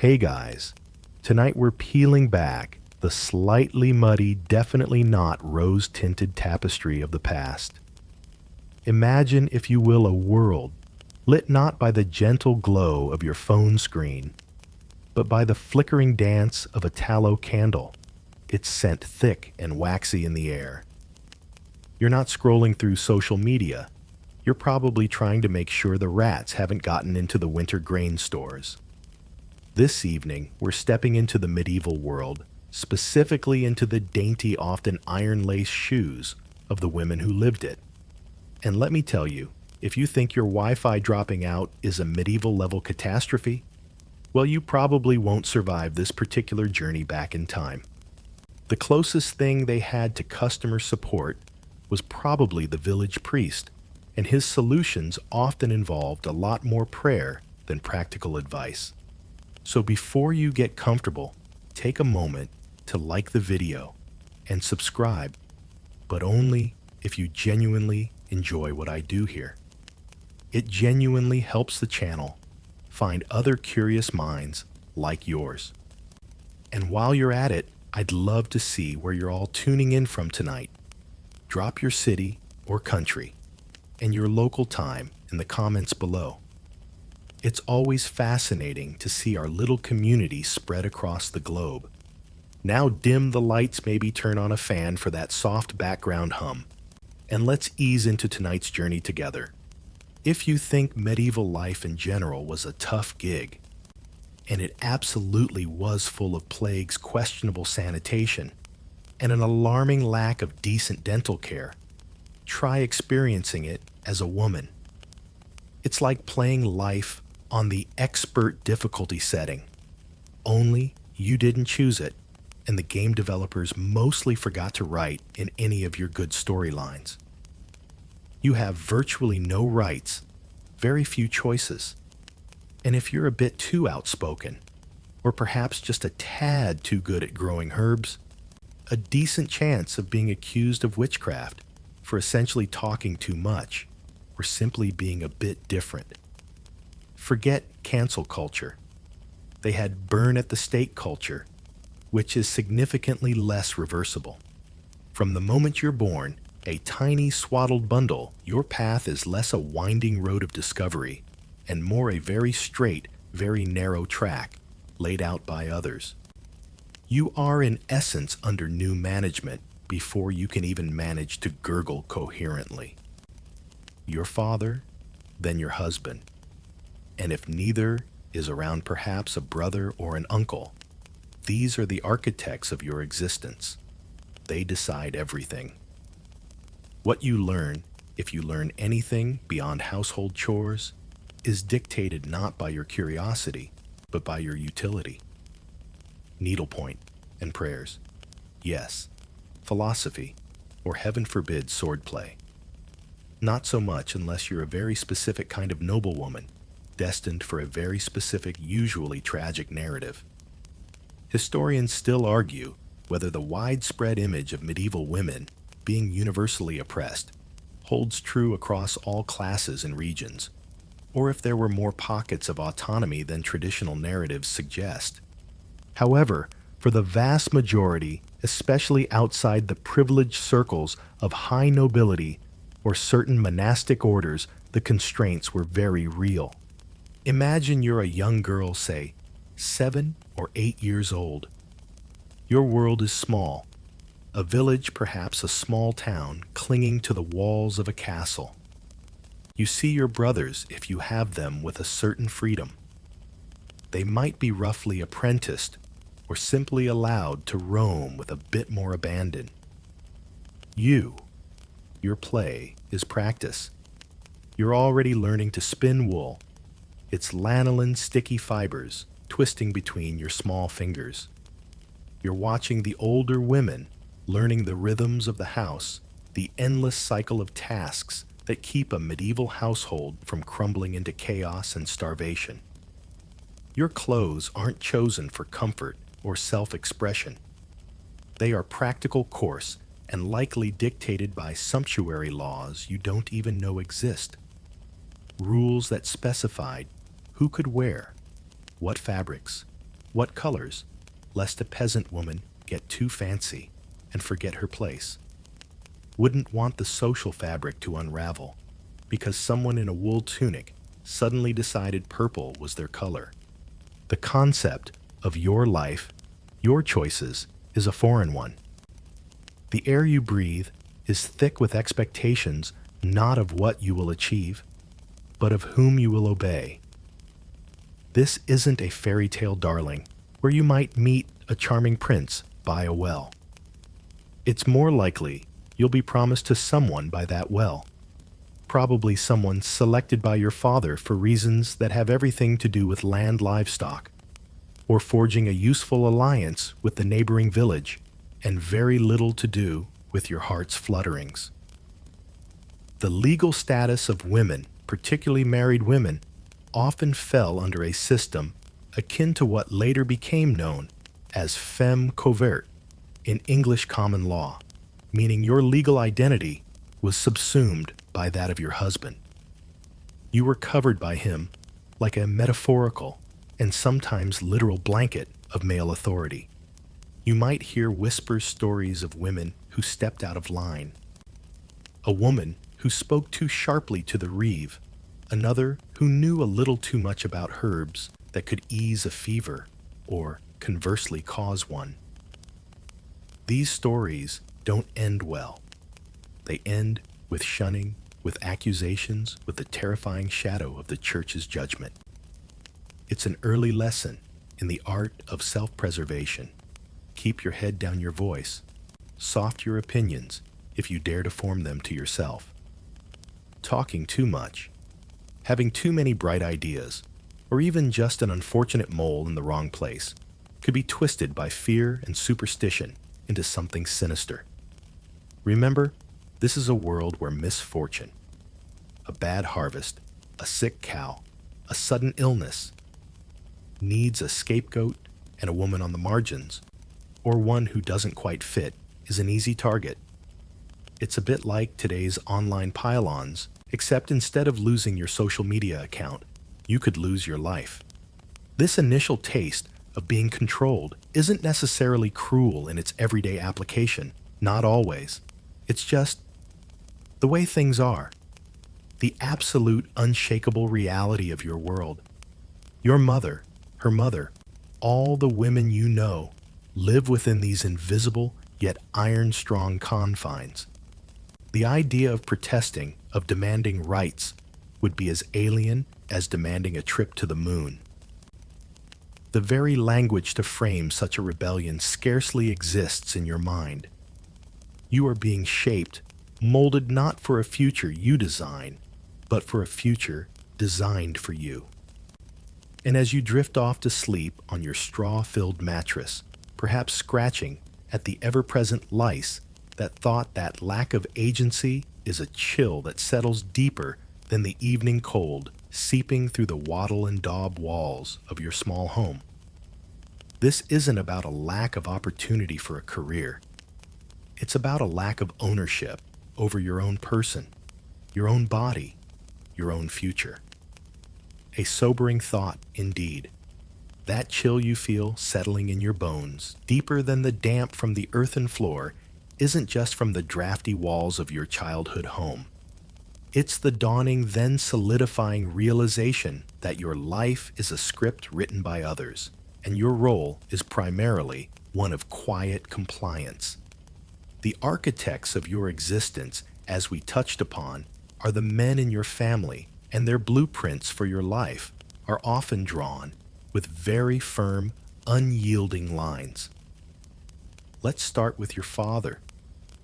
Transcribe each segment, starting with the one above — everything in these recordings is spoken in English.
Hey guys, tonight we're peeling back the slightly muddy, definitely not rose-tinted tapestry of the past. Imagine, if you will, a world lit not by the gentle glow of your phone screen, but by the flickering dance of a tallow candle, its scent thick and waxy in the air. You're not scrolling through social media. You're probably trying to make sure the rats haven't gotten into the winter grain stores. This evening, we're stepping into the medieval world, specifically into the dainty, often iron-laced shoes of the women who lived it. And let me tell you, if you think your Wi-Fi dropping out is a medieval-level catastrophe, well, you probably won't survive this particular journey back in time. The closest thing they had to customer support was probably the village priest, and his solutions often involved a lot more prayer than practical advice. So before you get comfortable, take a moment to like the video and subscribe, but only if you genuinely enjoy what I do here. It genuinely helps the channel find other curious minds like yours. And while you're at it, I'd love to see where you're all tuning in from tonight. Drop your city or country and your local time in the comments below. It's always fascinating to see our little community spread across the globe. Now dim the lights, maybe turn on a fan for that soft background hum, and let's ease into tonight's journey together. If you think medieval life in general was a tough gig, and it absolutely was full of plagues, questionable sanitation, and an alarming lack of decent dental care, try experiencing it as a woman. It's like playing life on the expert difficulty setting, only you didn't choose it, and the game developers mostly forgot to write in any of your good storylines. You have virtually no rights, very few choices, and if you're a bit too outspoken, or perhaps just a tad too good at growing herbs, a decent chance of being accused of witchcraft for essentially talking too much, or simply being a bit different. Forget cancel culture. They had burn at the stake culture, which is significantly less reversible. From the moment you're born, a tiny swaddled bundle, your path is less a winding road of discovery and more a very straight, very narrow track laid out by others. You are in essence under new management before you can even manage to gurgle coherently. Your father, then your husband. And if neither is around, perhaps a brother or an uncle. These are the architects of your existence. They decide everything. What you learn, if you learn anything beyond household chores, is dictated not by your curiosity, but by your utility. Needlepoint and prayers. Yes, philosophy, or heaven forbid, swordplay. Not so much unless you're a very specific kind of noblewoman, destined for a very specific, usually tragic narrative. Historians still argue whether the widespread image of medieval women being universally oppressed holds true across all classes and regions, or if there were more pockets of autonomy than traditional narratives suggest. However, for the vast majority, especially outside the privileged circles of high nobility or certain monastic orders, the constraints were very real. Imagine you're a young girl, say, 7 or 8 years old. Your world is small, a village, perhaps a small town, clinging to the walls of a castle. You see your brothers, if you have them, with a certain freedom. They might be roughly apprenticed or simply allowed to roam with a bit more abandon. Your play is practice. You're already learning to spin wool. Its lanolin sticky fibers twisting between your small fingers. You're watching the older women learning the rhythms of the house, the endless cycle of tasks that keep a medieval household from crumbling into chaos and starvation. Your clothes aren't chosen for comfort or self-expression. They are practical, coarse, and likely dictated by sumptuary laws you don't even know exist. Rules that specified who could wear, what fabrics, What colors, lest a peasant woman get too fancy and forget her place? Wouldn't want the social fabric to unravel because someone in a wool tunic suddenly decided purple was their color. The concept of your life, your choices, is a foreign one. The air you breathe is thick with expectations not of what you will achieve, but of whom you will obey. This isn't a fairy tale darling where you might meet a charming prince by a well. It's more likely you'll be promised to someone by that well, probably someone selected by your father for reasons that have everything to do with land livestock, or forging a useful alliance with the neighboring village, and very little to do with your heart's flutterings. The legal status of women, particularly married women, often fell under a system akin to what later became known as femme covert in English common law, meaning your legal identity was subsumed by that of your husband. You were covered by him like a metaphorical and sometimes literal blanket of male authority. You might hear whisper stories of women who stepped out of line. A woman who spoke too sharply to the reeve, another who knew a little too much about herbs that could ease a fever or conversely cause one. These stories don't end well. They end with shunning, with accusations, with the terrifying shadow of the church's judgment. It's an early lesson in the art of self-preservation. Keep your head down your voice. Soft your opinions if you dare to form them to yourself. Talking too much, having too many bright ideas, or even just an unfortunate mole in the wrong place, could be twisted by fear and superstition into something sinister. Remember, this is a world where misfortune, a bad harvest, a sick cow, a sudden illness, needs a scapegoat and a woman on the margins, or one who doesn't quite fit, is an easy target. It's a bit like today's online pile-ons, except instead of losing your social media account, you could lose your life. This initial taste of being controlled isn't necessarily cruel in its everyday application, not always. It's just the way things are, the absolute unshakable reality of your world. Your mother, her mother, all the women you know live within these invisible yet iron-strong confines. The idea of protesting, of demanding rights, would be as alien as demanding a trip to the moon. The very language to frame such a rebellion scarcely exists in your mind. You are being shaped, molded not for a future you design, but for a future designed for you. And as you drift off to sleep on your straw-filled mattress, perhaps scratching at the ever-present lice that thought that lack of agency is a chill that settles deeper than the evening cold seeping through the wattle and daub walls of your small home. This isn't about a lack of opportunity for a career. It's about a lack of ownership over your own person, your own body, your own future. A sobering thought indeed. That chill you feel settling in your bones, deeper than the damp from the earthen floor, isn't just from the drafty walls of your childhood home. It's the dawning, then solidifying realization that your life is a script written by others, and your role is primarily one of quiet compliance. The architects of your existence, as we touched upon, are the men in your family, and their blueprints for your life are often drawn with very firm, unyielding lines. Let's start with your father,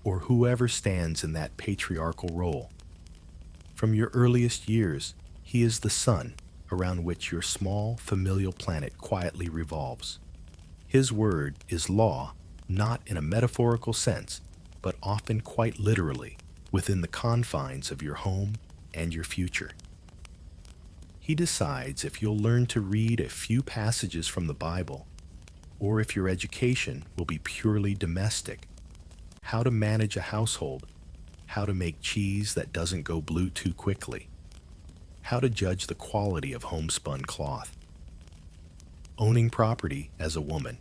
or whoever stands in that patriarchal role. From your earliest years, he is the sun around which your small familial planet quietly revolves. His word is law, not in a metaphorical sense, but often quite literally within the confines of your home and your future. He decides if you'll learn to read a few passages from the Bible, or if your education will be purely domestic, how to manage a household, how to make cheese that doesn't go blue too quickly, how to judge the quality of homespun cloth. owning property as a woman.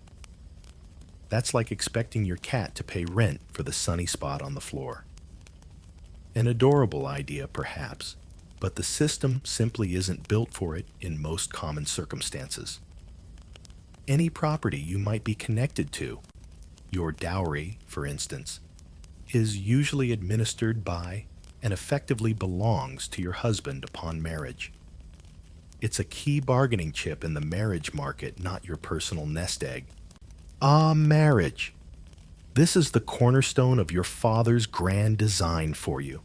That's like expecting your cat to pay rent for the sunny spot on the floor. An adorable idea, perhaps, but the system simply isn't built for it in most common circumstances. Any property you might be connected to, your dowry, for instance, is usually administered by and effectively belongs to your husband upon marriage. It's a key bargaining chip in the marriage market, not your personal nest egg. Marriage. This is the cornerstone of your father's grand design for you.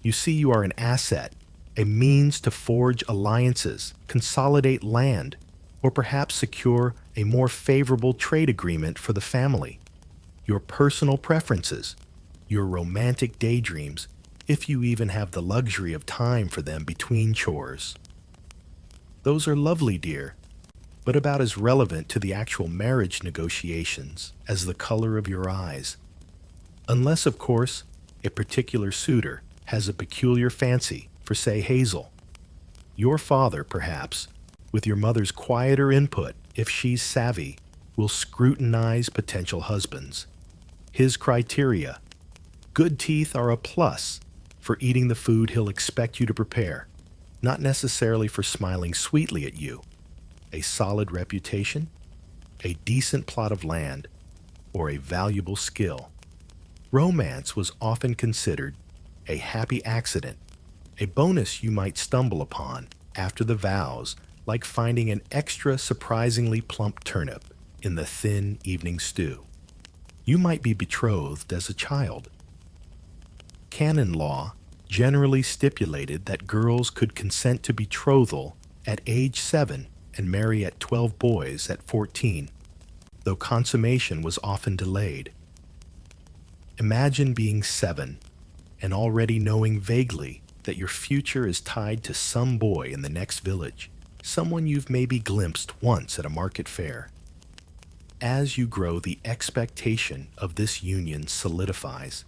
You see, you are an asset, a means to forge alliances, consolidate land, or perhaps secure a more favorable trade agreement for the family. Your personal preferences, your romantic daydreams, if you even have the luxury of time for them between chores. Those are lovely, dear, but about as relevant to the actual marriage negotiations as the color of your eyes. Unless, of course, a particular suitor has a peculiar fancy for, say, Hazel. Your father, perhaps, with your mother's quieter input, if she's savvy, will scrutinize potential husbands. His criteria: good teeth are a plus for eating the food he'll expect you to prepare, not necessarily for smiling sweetly at you. A solid reputation, a decent plot of land, or a valuable skill. Romance was often considered a happy accident, a bonus you might stumble upon after the vows, like finding an extra surprisingly plump turnip in the thin evening stew. You might be betrothed as a child. Canon law generally stipulated that girls could consent to betrothal at age 7 and marry at 12 boys at 14, though consummation was often delayed. Imagine being 7 and already knowing vaguely that your future is tied to some boy in the next village, someone you've maybe glimpsed once at a market fair. As you grow, the expectation of this union solidifies.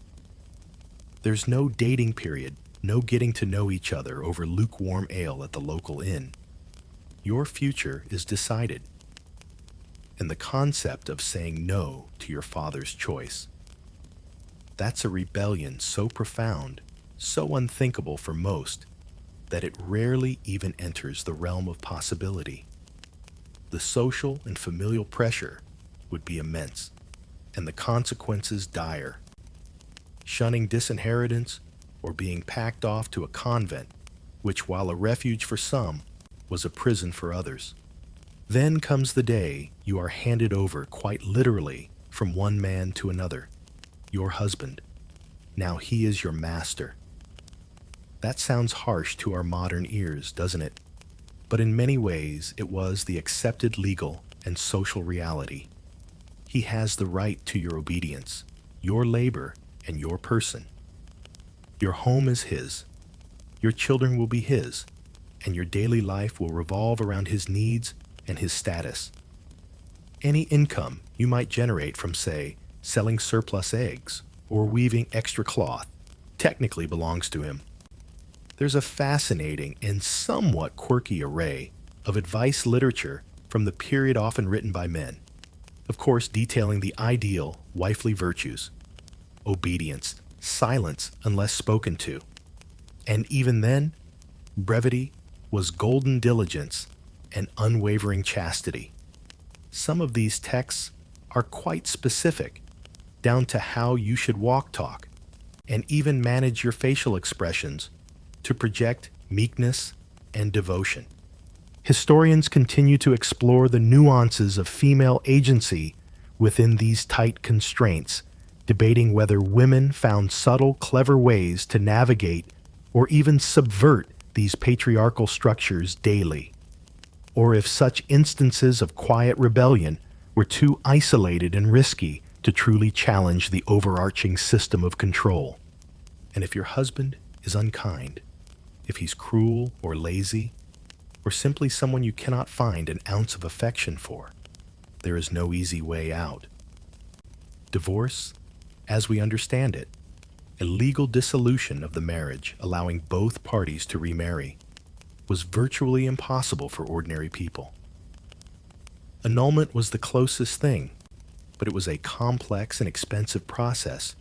There's no dating period, no getting to know each other over lukewarm ale at the local inn. Your future is decided, and the concept of saying no to your father's choice. That's a rebellion so profound, so unthinkable for most, that it rarely even enters the realm of possibility. The social and familial pressure would be immense, and the consequences dire. Shunning disinheritance or being packed off to a convent, which, while a refuge for some, was a prison for others. Then comes the day you are handed over quite literally from one man to another, your husband. Now he is your master. That sounds harsh to our modern ears, doesn't it? But in many ways, it was the accepted legal and social reality. He has the right to your obedience, your labor, and your person. Your home is his. Your children will be his, and your daily life will revolve around his needs and his status. Any income you might generate from, say, selling surplus eggs or weaving extra cloth technically belongs to him. There's a fascinating and somewhat quirky array of advice literature from the period, often written by men, of course detailing the ideal wifely virtues: obedience, silence unless spoken to. And even then, brevity was golden diligence and unwavering chastity. Some of these texts are quite specific, down to how you should walk, talk, and even manage your facial expressions to project meekness and devotion. Historians continue to explore the nuances of female agency within these tight constraints, debating whether women found subtle, clever ways to navigate or even subvert these patriarchal structures daily, or if such instances of quiet rebellion were too isolated and risky to truly challenge the overarching system of control. And if your husband is unkind, if he's cruel or lazy, or simply someone you cannot find an ounce of affection for, there is no easy way out. Divorce, as we understand it, a legal dissolution of the marriage allowing both parties to remarry, was virtually impossible for ordinary people. Annulment was the closest thing, but it was a complex and expensive process,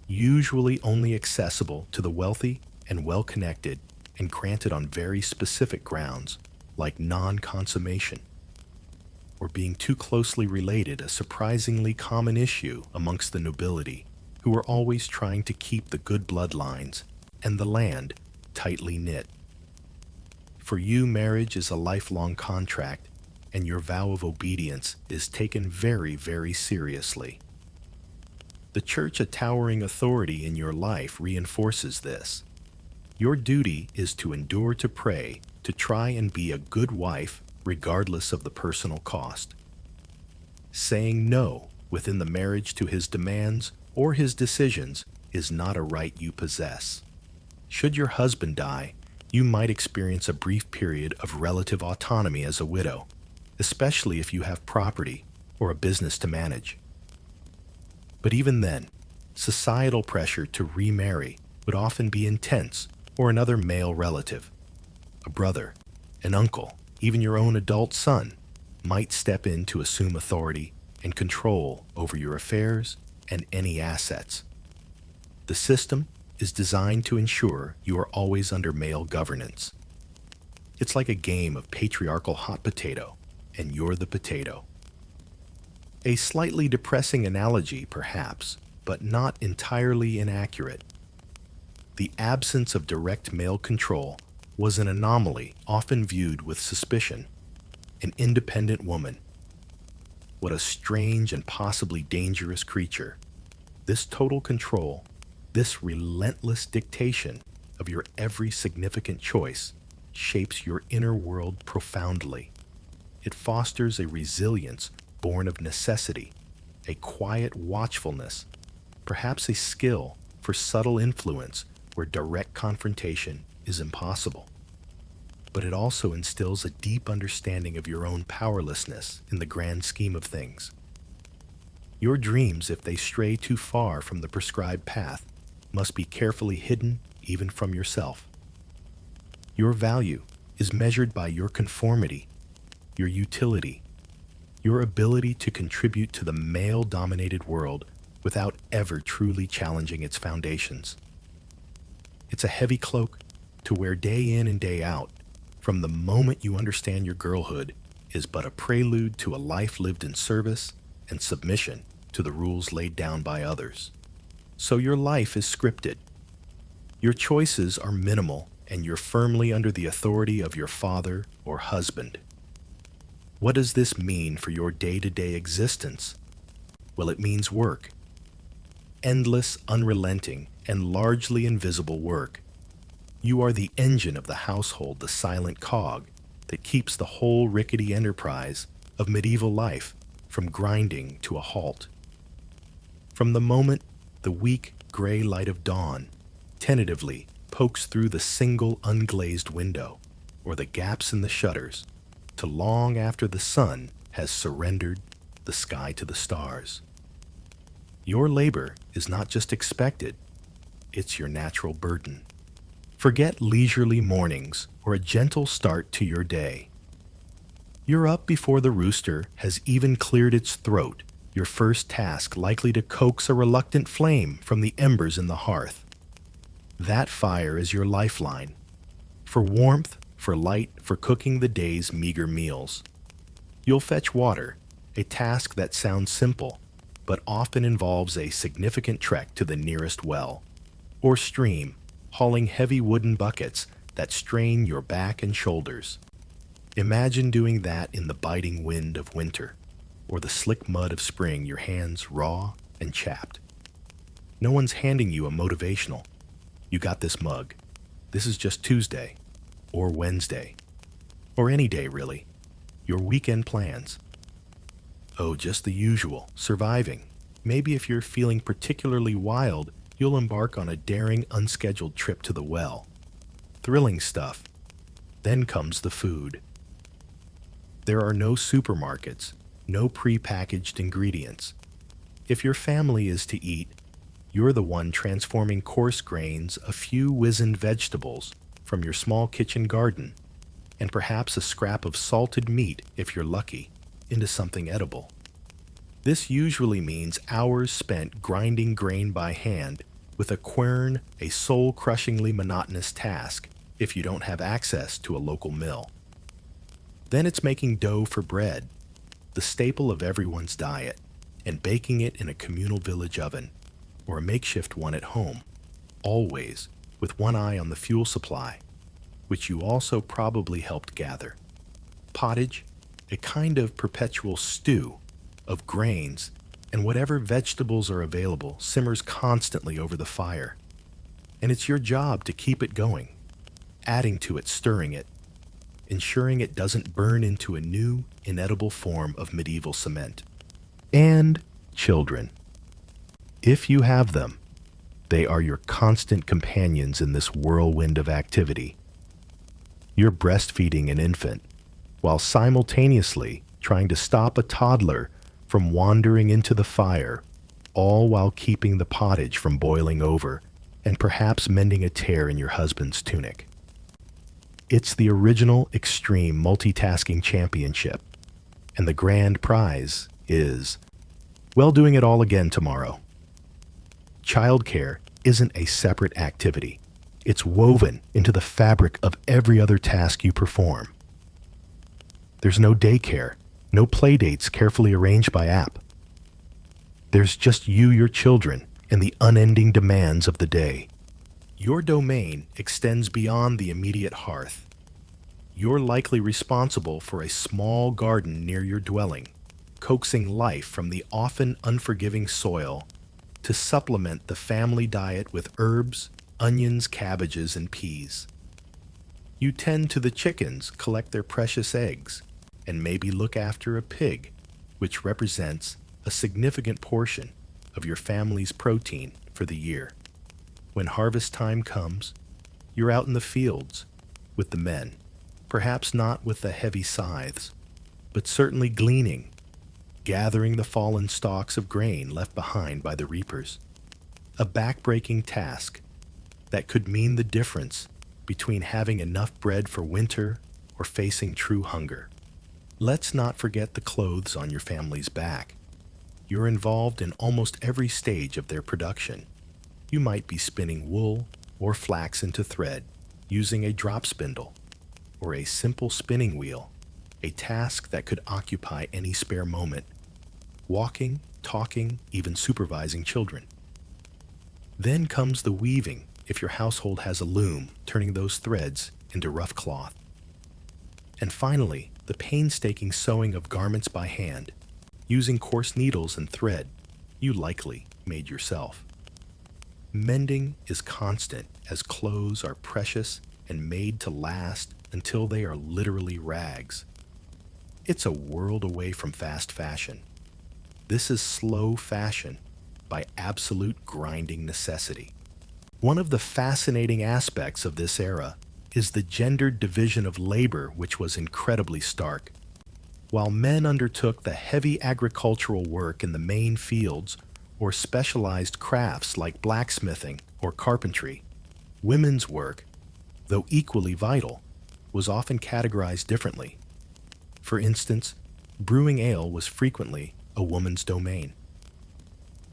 usually only accessible to the wealthy and well-connected and granted on very specific grounds, like non-consummation. Or being too closely related, a surprisingly common issue amongst the nobility, who were always trying to keep the good bloodlines and the land tightly knit. For you, marriage is a lifelong contract, and your vow of obedience is taken very, very seriously. The church, a towering authority in your life, reinforces this. Your duty is to endure to pray, to try and be a good wife regardless of the personal cost. Saying no within the marriage to his demands or his decisions is not a right you possess. Should your husband die, you might experience a brief period of relative autonomy as a widow, especially if you have property or a business to manage. But even then, societal pressure to remarry would often be intense, or another male relative, a brother, an uncle, even your own adult son, might step in to assume authority and control over your affairs and any assets. The system is designed to ensure you are always under male governance. It's like a game of patriarchal hot potato, and you're the potato. A slightly depressing analogy, perhaps, but not entirely inaccurate. The absence of direct male control was an anomaly often viewed with suspicion. An independent woman. What a strange and possibly dangerous creature. This total control, this relentless dictation of your every significant choice, shapes your inner world profoundly. It fosters a resilience born of necessity, a quiet watchfulness, perhaps a skill for subtle influence where direct confrontation is impossible. But it also instills a deep understanding of your own powerlessness in the grand scheme of things. Your dreams, if they stray too far from the prescribed path, must be carefully hidden even from yourself. Your value is measured by your conformity, your utility, your ability to contribute to the male-dominated world without ever truly challenging its foundations. It's a heavy cloak to wear day in and day out, from the moment you understand your girlhood is but a prelude to a life lived in service and submission to the rules laid down by others. So your life is scripted. Your choices are minimal, and you're firmly under the authority of your father or husband. What does this mean for your day-to-day existence? Well, it means work. Endless, unrelenting, and largely invisible work. You are the engine of the household, the silent cog that keeps the whole rickety enterprise of medieval life from grinding to a halt. From the moment the weak gray light of dawn tentatively pokes through the single unglazed window or the gaps in the shutters, to long after the sun has surrendered the sky to the stars. Your labor is not just expected, it's your natural burden. Forget leisurely mornings or a gentle start to your day. You're up before the rooster has even cleared its throat, your first task likely to coax a reluctant flame from the embers in the hearth. That fire is your lifeline, for warmth, for light, for cooking the day's meager meals. You'll fetch water, a task that sounds simple, but often involves a significant trek to the nearest well, or stream, hauling heavy wooden buckets that strain your back and shoulders. Imagine doing that in the biting wind of winter, or the slick mud of spring, your hands raw and chapped. No one's handing you a motivational, "You got this mug. This is just Tuesday," or Wednesday, or any day really. Your weekend plans. Oh, just the usual, surviving. Maybe if you're feeling particularly wild, you'll embark on a daring, unscheduled trip to the well. Thrilling stuff. Then comes the food. There are no supermarkets, no pre-packaged ingredients. If your family is to eat, you're the one transforming coarse grains, a few wizened vegetables from your small kitchen garden, and perhaps a scrap of salted meat if you're lucky, into something edible. This usually means hours spent grinding grain by hand with a quern, a soul-crushingly monotonous task if you don't have access to a local mill. Then it's making dough for bread, the staple of everyone's diet, and baking it in a communal village oven, or a makeshift one at home, always with one eye on the fuel supply, which you also probably helped gather. Pottage, a kind of perpetual stew of grains and whatever vegetables are available, simmers constantly over the fire. And it's your job to keep it going, adding to it, stirring it, ensuring it doesn't burn into a new, inedible form of medieval cement. And children. If you have them, they are your constant companions in this whirlwind of activity. You're breastfeeding an infant, while simultaneously trying to stop a toddler from wandering into the fire, all while keeping the pottage from boiling over and perhaps mending a tear in your husband's tunic. It's the original extreme multitasking championship, and the grand prize is, well, doing it all again tomorrow. Childcare isn't a separate activity. It's woven into the fabric of every other task you perform. There's no daycare, no play dates carefully arranged by app. There's just you, your children, and the unending demands of the day. Your domain extends beyond the immediate hearth. You're likely responsible for a small garden near your dwelling, coaxing life from the often unforgiving soil to supplement the family diet with herbs, onions, cabbages, and peas. You tend to the chickens, collect their precious eggs, and maybe look after a pig, which represents a significant portion of your family's protein for the year. When harvest time comes, you're out in the fields with the men, perhaps not with the heavy scythes, but certainly gleaning, gathering the fallen stalks of grain left behind by the reapers. A back-breaking task that could mean the difference between having enough bread for winter or facing true hunger. Let's not forget the clothes on your family's back. You're involved in almost every stage of their production. You might be spinning wool or flax into thread using a drop spindle or a simple spinning wheel, a task that could occupy any spare moment. Walking, talking, even supervising children. Then comes the weaving, if your household has a loom, turning those threads into rough cloth. And finally, the painstaking sewing of garments by hand, using coarse needles and thread you likely made yourself. Mending is constant, as clothes are precious and made to last until they are literally rags. It's a world away from fast fashion. This is slow fashion by absolute grinding necessity. One of the fascinating aspects of this era is the gendered division of labor, which was incredibly stark. While men undertook the heavy agricultural work in the main fields or specialized crafts like blacksmithing or carpentry, women's work, though equally vital, was often categorized differently. For instance, brewing ale was frequently a woman's domain.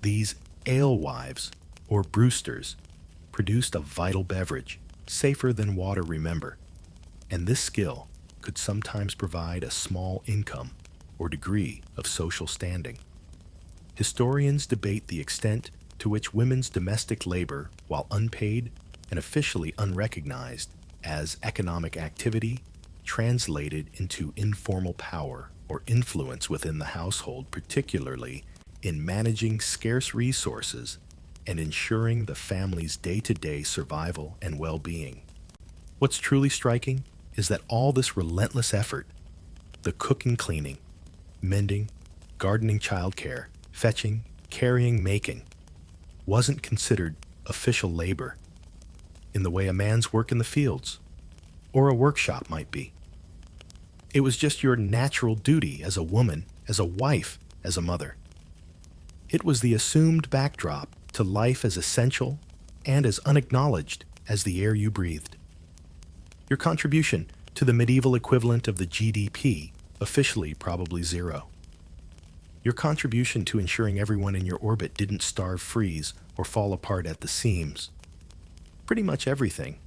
These alewives, or brewsters, produced a vital beverage, safer than water, remember, and this skill could sometimes provide a small income or degree of social standing. Historians debate the extent to which women's domestic labor, while unpaid and officially unrecognized as economic activity, translated into informal power or influence within the household, particularly in managing scarce resources and ensuring the family's day-to-day survival and well-being. What's truly striking is that all this relentless effort, the cooking, cleaning, mending, gardening, childcare, fetching, carrying, making, wasn't considered official labor in the way a man's work in the fields or a workshop might be. It was just your natural duty as a woman, as a wife, as a mother. It was the assumed backdrop to life as essential and as unacknowledged as the air you breathed. Your contribution to the medieval equivalent of the GDP Officially, probably zero. Your contribution to ensuring everyone in your orbit didn't starve, freeze, or fall apart at the seams. Pretty much everything.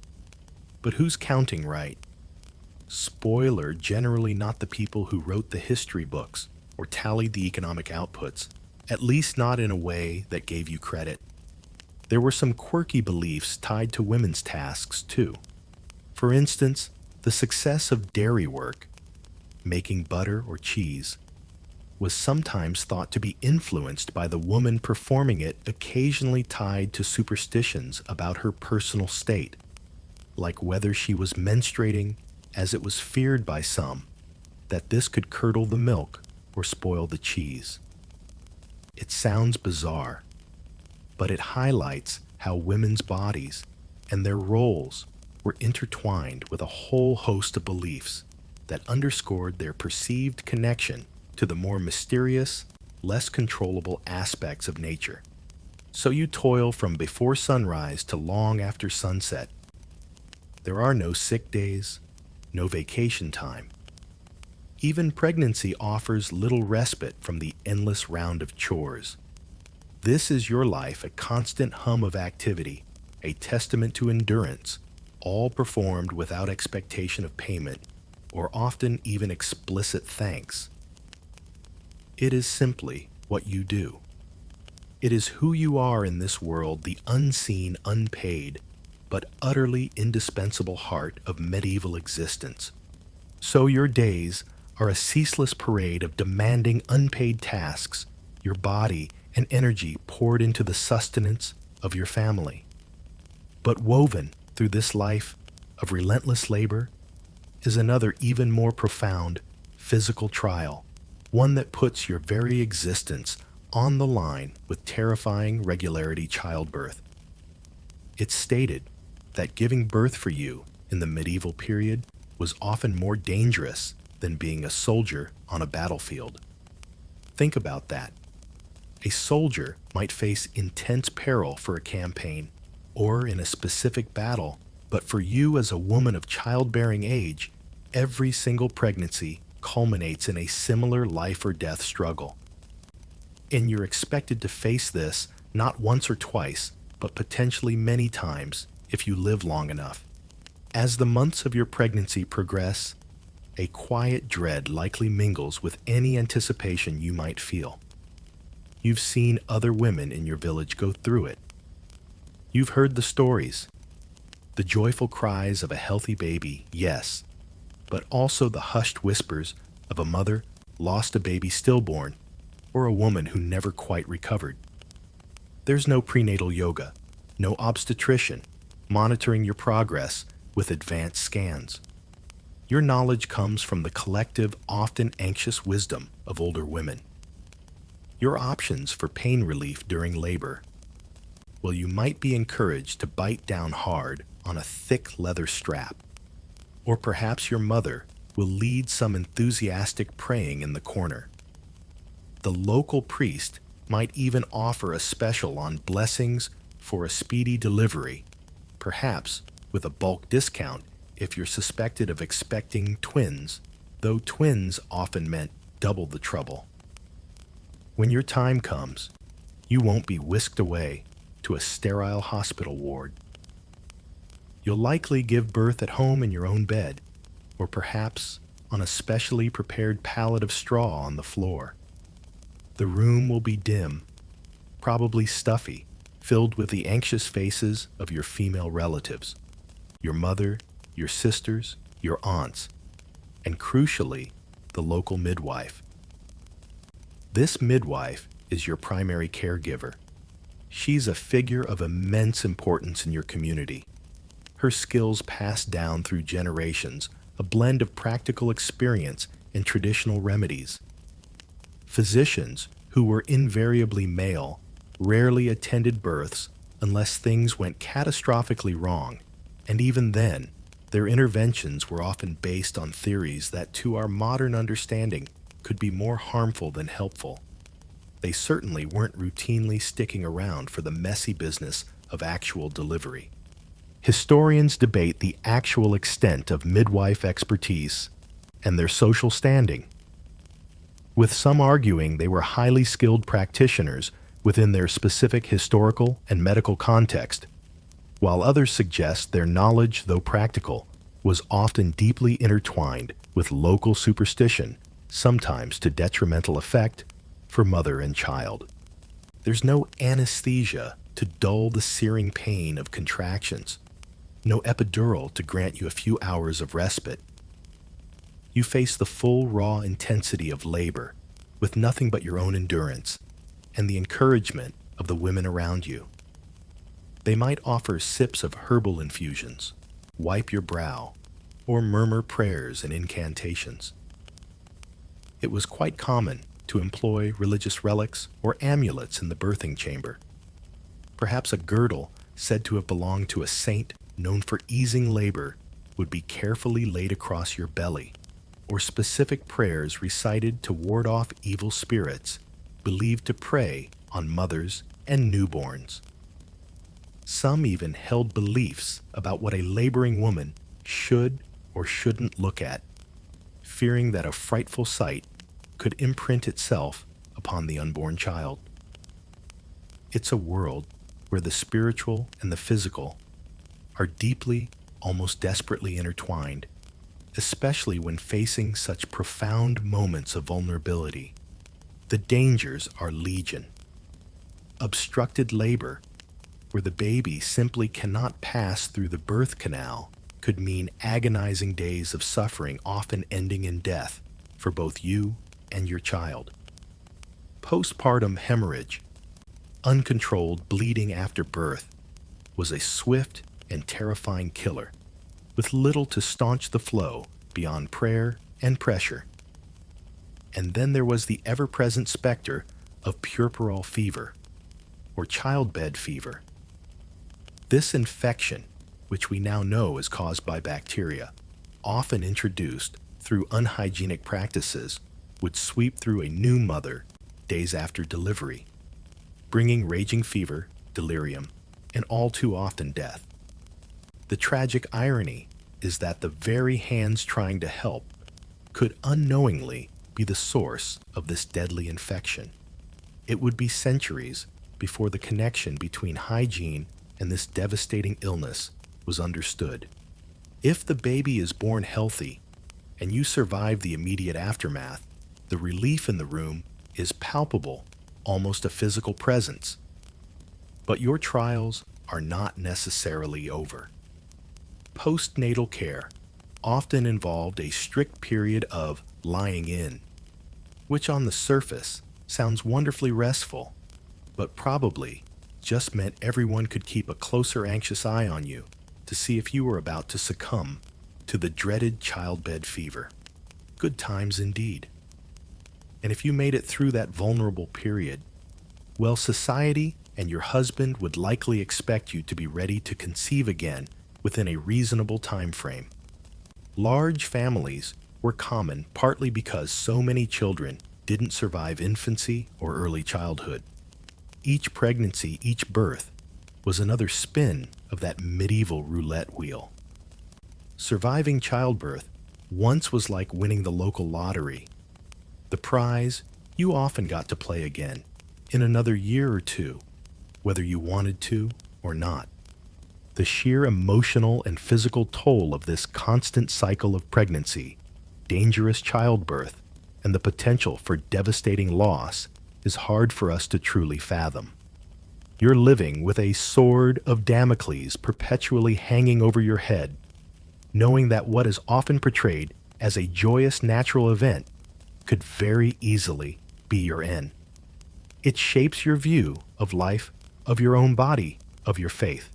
But who's counting right? Spoiler, generally not the people who wrote the history books or tallied the economic outputs, at least not in a way that gave you credit. There were some quirky beliefs tied to women's tasks, too. For instance, the success of dairy work, making butter or cheese, was sometimes thought to be influenced by the woman performing it, occasionally tied to superstitions about her personal state, like whether she was menstruating, as it was feared by some that this could curdle the milk or spoil the cheese. It sounds bizarre, but it highlights how women's bodies and their roles were intertwined with a whole host of beliefs that underscored their perceived connection to the more mysterious, less controllable aspects of nature. So you toil from before sunrise to long after sunset. There are no sick days, no vacation time. Even pregnancy offers little respite from the endless round of chores. This is your life, a constant hum of activity, a testament to endurance, all performed without expectation of payment, or often even explicit thanks. It is simply what you do. It is who you are in this world, the unseen, unpaid, but utterly indispensable heart of medieval existence. So your days are a ceaseless parade of demanding unpaid tasks, your body and energy poured into the sustenance of your family. But woven through this life of relentless labor is another even more profound physical trial, one that puts your very existence on the line with terrifying regularity: childbirth. It's stated that giving birth for you in the medieval period was often more dangerous than being a soldier on a battlefield. Think about that. A soldier might face intense peril for a campaign or in a specific battle, but for you as a woman of childbearing age, every single pregnancy culminates in a similar life or death struggle. And you're expected to face this not once or twice, but potentially many times if you live long enough. As the months of your pregnancy progress, a quiet dread likely mingles with any anticipation you might feel. You've seen other women in your village go through it. You've heard the stories, the joyful cries of a healthy baby, yes, but also the hushed whispers of a mother lost a baby stillborn or a woman who never quite recovered. There's no prenatal yoga, no obstetrician monitoring your progress with advanced scans. Your knowledge comes from the collective, often anxious wisdom of older women. Your options for pain relief during labor. Well, you might be encouraged to bite down hard on a thick leather strap. Or perhaps your mother will lead some enthusiastic praying in the corner. The local priest might even offer a special on blessings for a speedy delivery, perhaps with a bulk discount if you're suspected of expecting twins, though twins often meant double the trouble. When your time comes, you won't be whisked away to a sterile hospital ward. You'll likely give birth at home in your own bed, or perhaps on a specially prepared pallet of straw on the floor. The room will be dim, probably stuffy, filled with the anxious faces of your female relatives, your mother, your sisters, your aunts, and crucially, the local midwife. This midwife is your primary caregiver. She's a figure of immense importance in your community. Her skills passed down through generations, a blend of practical experience and traditional remedies. Physicians, who were invariably male, rarely attended births unless things went catastrophically wrong, and even then, their interventions were often based on theories that, to our modern understanding, could be more harmful than helpful. They certainly weren't routinely sticking around for the messy business of actual delivery. Historians debate the actual extent of midwife expertise and their social standing, with some arguing they were highly skilled practitioners within their specific historical and medical context, while others suggest their knowledge, though practical, was often deeply intertwined with local superstition, sometimes to detrimental effect for mother and child. There's no anesthesia to dull the searing pain of contractions, no epidural to grant you a few hours of respite. You face the full raw intensity of labor with nothing but your own endurance and the encouragement of the women around you. They might offer sips of herbal infusions, wipe your brow, or murmur prayers and incantations. It was quite common to employ religious relics or amulets in the birthing chamber. Perhaps a girdle said to have belonged to a saint known for easing labor would be carefully laid across your belly, or specific prayers recited to ward off evil spirits believed to prey on mothers and newborns. Some even held beliefs about what a laboring woman should or shouldn't look at, fearing that a frightful sight could imprint itself upon the unborn child. It's a world where the spiritual and the physical are deeply, almost desperately intertwined, especially when facing such profound moments of vulnerability. The dangers are legion. Obstructed labor, where the baby simply cannot pass through the birth canal, could mean agonizing days of suffering, often ending in death for both you and your child. Postpartum hemorrhage, uncontrolled bleeding after birth, was a swift and terrifying killer, with little to staunch the flow beyond prayer and pressure. And then there was the ever-present specter of puerperal fever, or childbed fever. This infection, which we now know is caused by bacteria, often introduced through unhygienic practices, would sweep through a new mother days after delivery, bringing raging fever, delirium, and all too often death. The tragic irony is that the very hands trying to help could unknowingly be the source of this deadly infection. It would be centuries before the connection between hygiene and this devastating illness was understood. If the baby is born healthy and you survive the immediate aftermath, the relief in the room is palpable, almost a physical presence. But your trials are not necessarily over. Postnatal care often involved a strict period of lying in, which on the surface sounds wonderfully restful, but probably just meant everyone could keep a closer anxious eye on you to see if you were about to succumb to the dreaded childbed fever. Good times indeed. And if you made it through that vulnerable period, well, society and your husband would likely expect you to be ready to conceive again within a reasonable time frame. Large families were common partly because so many children didn't survive infancy or early childhood. Each pregnancy, each birth, was another spin of that medieval roulette wheel. Surviving childbirth once was like winning the local lottery. The prize you often got to play again in another year or two, whether you wanted to or not. The sheer emotional and physical toll of this constant cycle of pregnancy, dangerous childbirth, and the potential for devastating loss is hard for us to truly fathom. You're living with a sword of Damocles perpetually hanging over your head, knowing that what is often portrayed as a joyous natural event could very easily be your end. It shapes your view of life, of your own body, of your faith.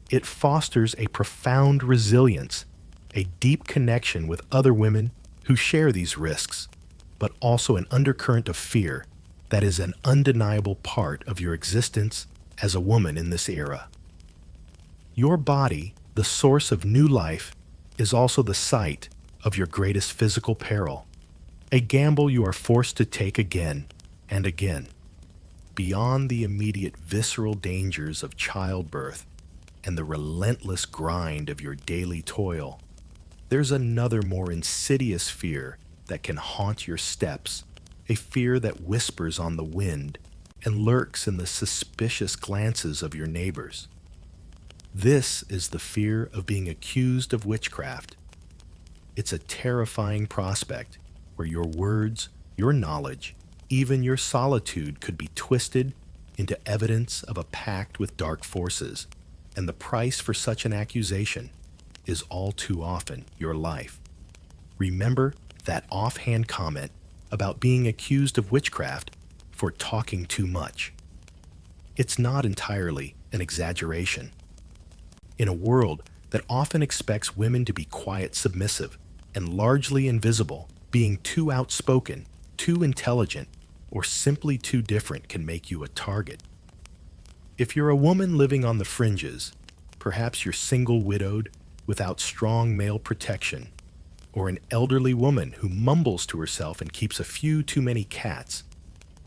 It fosters a profound resilience, a deep connection with other women who share these risks, but also an undercurrent of fear that is an undeniable part of your existence as a woman in this era. Your body, the source of new life, is also the site of your greatest physical peril, a gamble you are forced to take again and again. Beyond the immediate visceral dangers of childbirth and the relentless grind of your daily toil, there's another more insidious fear that can haunt your steps a fear that whispers on the wind and lurks in the suspicious glances of your neighbors. This is the fear of being accused of witchcraft. It's a terrifying prospect where your words, your knowledge, even your solitude could be twisted into evidence of a pact with dark forces, and the price for such an accusation is all too often your life. Remember that offhand comment about being accused of witchcraft for talking too much. It's not entirely an exaggeration. In a world that often expects women to be quiet, submissive, and largely invisible, being too outspoken, too intelligent, or simply too different can make you a target. If you're a woman living on the fringes, perhaps you're single widowed without strong male protection, or an elderly woman who mumbles to herself and keeps a few too many cats,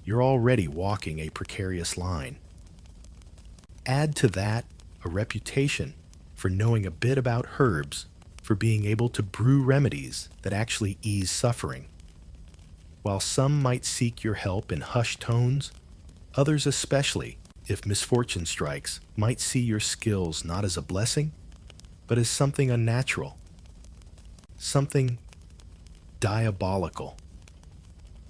you're already walking a precarious line. Add to that a reputation for knowing a bit about herbs, for being able to brew remedies that actually ease suffering. While some might seek your help in hushed tones, others, especially if misfortune strikes, might see your skills not as a blessing, but as something unnatural, something diabolical.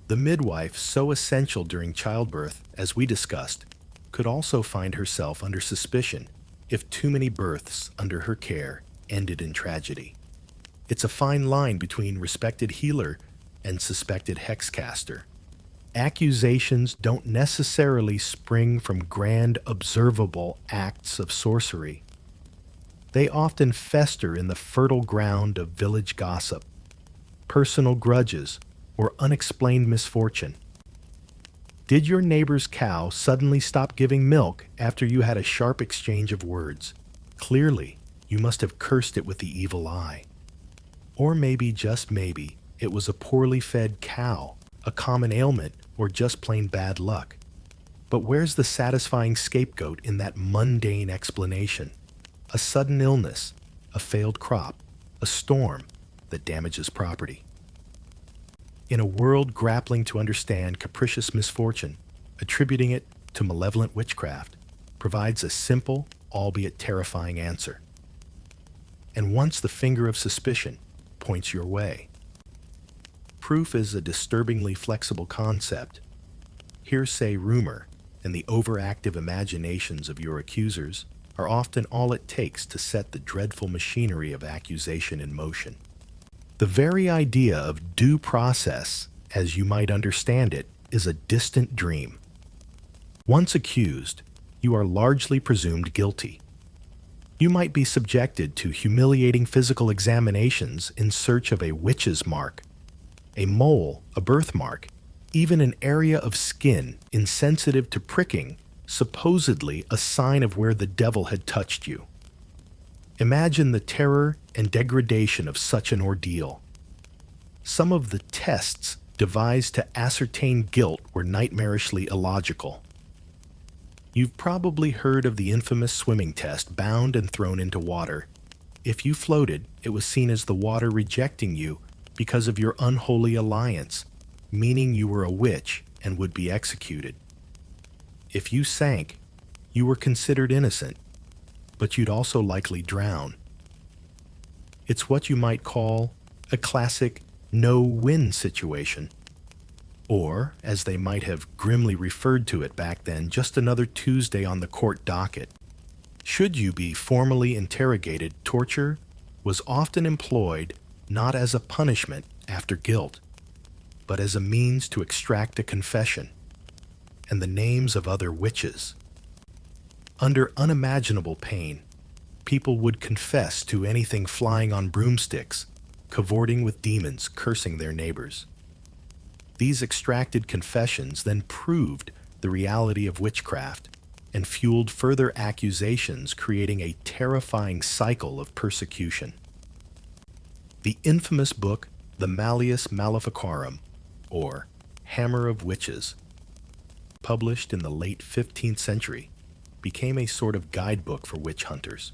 The midwife, so essential during childbirth, as we discussed, could also find herself under suspicion if too many births under her care ended in tragedy. It's a fine line between respected healer and suspected hexcaster. Accusations don't necessarily spring from grand, observable acts of sorcery. They often fester in the fertile ground of village gossip, personal grudges, or unexplained misfortune. Did your neighbor's cow suddenly stop giving milk after you had a sharp exchange of words? Clearly, you must have cursed it with the evil eye. Or maybe, just maybe, it was a poorly fed cow, a common ailment, or just plain bad luck. But where's the satisfying scapegoat in that mundane explanation? A sudden illness, a failed crop, a storm that damages property. In a world grappling to understand capricious misfortune, attributing it to malevolent witchcraft provides a simple, albeit terrifying answer. And once the finger of suspicion points your way, proof is a disturbingly flexible concept. Hearsay, rumor, and the overactive imaginations of your accusers are often all it takes to set the dreadful machinery of accusation in motion. The very idea of due process, as you might understand it, is a distant dream. Once accused, you are largely presumed guilty. You might be subjected to humiliating physical examinations in search of a witch's mark, a mole, a birthmark, even an area of skin insensitive to pricking, supposedly a sign of where the devil had touched you. Imagine the terror and degradation of such an ordeal. Some of the tests devised to ascertain guilt were nightmarishly illogical. You've probably heard of the infamous swimming test, bound and thrown into water. If you floated, it was seen as the water rejecting you because of your unholy alliance, meaning you were a witch and would be executed. If you sank, you were considered innocent, but you'd also likely drown. It's what you might call a classic no-win situation. Or, as they might have grimly referred to it back then, just another Tuesday on the court docket. Should you be formally interrogated, torture was often employed not as a punishment after guilt, but as a means to extract a confession and the names of other witches. Under unimaginable pain, people would confess to anything flying on broomsticks, cavorting with demons, cursing their neighbors. These extracted confessions then proved the reality of witchcraft and fueled further accusations, creating a terrifying cycle of persecution. The infamous book, The Malleus Maleficarum, or Hammer of Witches, published in the late 15th century, became a sort of guidebook for witch hunters.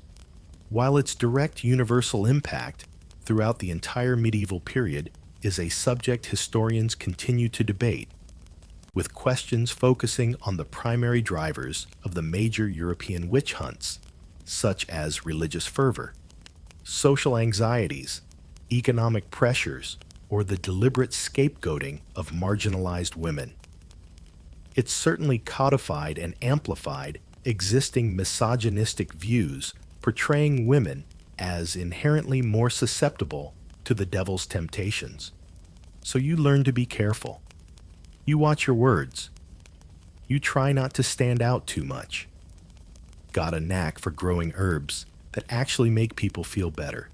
While its direct universal impact throughout the entire medieval period is a subject historians continue to debate, with questions focusing on the primary drivers of the major European witch hunts, such as religious fervor, social anxieties, economic pressures, or the deliberate scapegoating of marginalized women. It's certainly codified and amplified existing misogynistic views portraying women as inherently more susceptible to the devil's temptations. So you learn to be careful. You watch your words. You try not to stand out too much. Got a knack for growing herbs that actually make people feel better.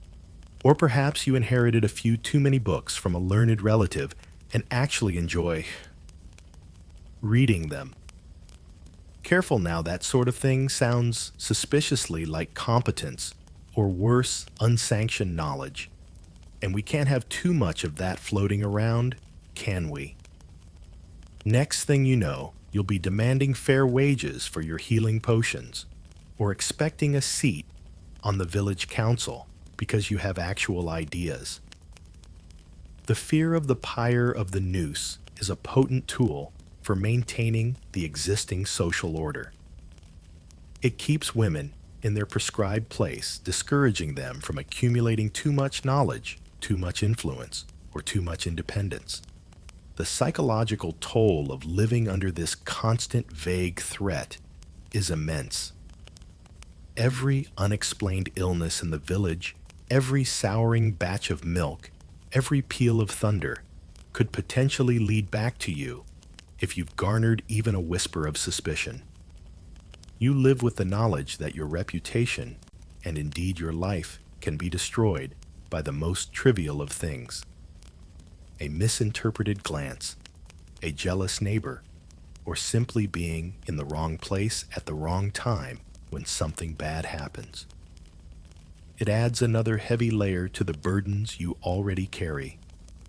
Or perhaps you inherited a few too many books from a learned relative and actually enjoy reading them. Careful now, that sort of thing sounds suspiciously like competence or worse, unsanctioned knowledge. And we can't have too much of that floating around, can we? Next thing you know, you'll be demanding fair wages for your healing potions, or expecting a seat on the village council because you have actual ideas. The fear of the pyre of the noose is a potent tool for maintaining the existing social order. It keeps women in their prescribed place, discouraging them from accumulating too much knowledge, too much influence, or too much independence. The psychological toll of living under this constant vague threat is immense. Every unexplained illness in the village, every souring batch of milk, every peal of thunder could potentially lead back to you if you've garnered even a whisper of suspicion. You live with the knowledge that your reputation, and indeed your life, can be destroyed by the most trivial of things. A misinterpreted glance, a jealous neighbor, or simply being in the wrong place at the wrong time when something bad happens. It adds another heavy layer to the burdens you already carry,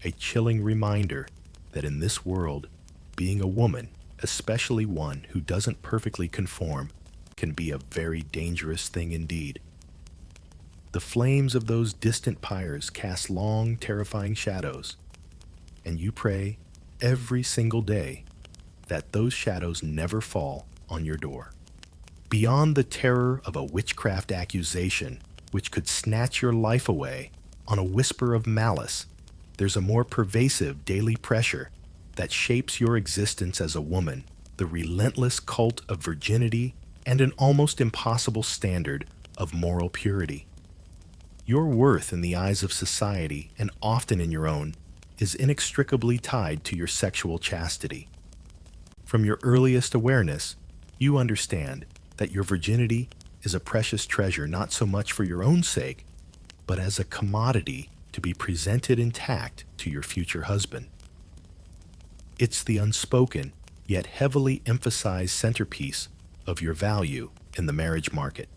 a chilling reminder that in this world, being a woman, especially one who doesn't perfectly conform, can be a very dangerous thing indeed. The flames of those distant pyres cast long, terrifying shadows, and you pray every single day that those shadows never fall on your door. Beyond the terror of a witchcraft accusation, which could snatch your life away on a whisper of malice, there's a more pervasive daily pressure that shapes your existence as a woman, the relentless cult of virginity and an almost impossible standard of moral purity. Your worth in the eyes of society, and often in your own, is inextricably tied to your sexual chastity. From your earliest awareness, you understand that your virginity is a precious treasure not so much for your own sake, but as a commodity to be presented intact to your future husband. It's the unspoken, yet heavily emphasized centerpiece of your value in the marriage market.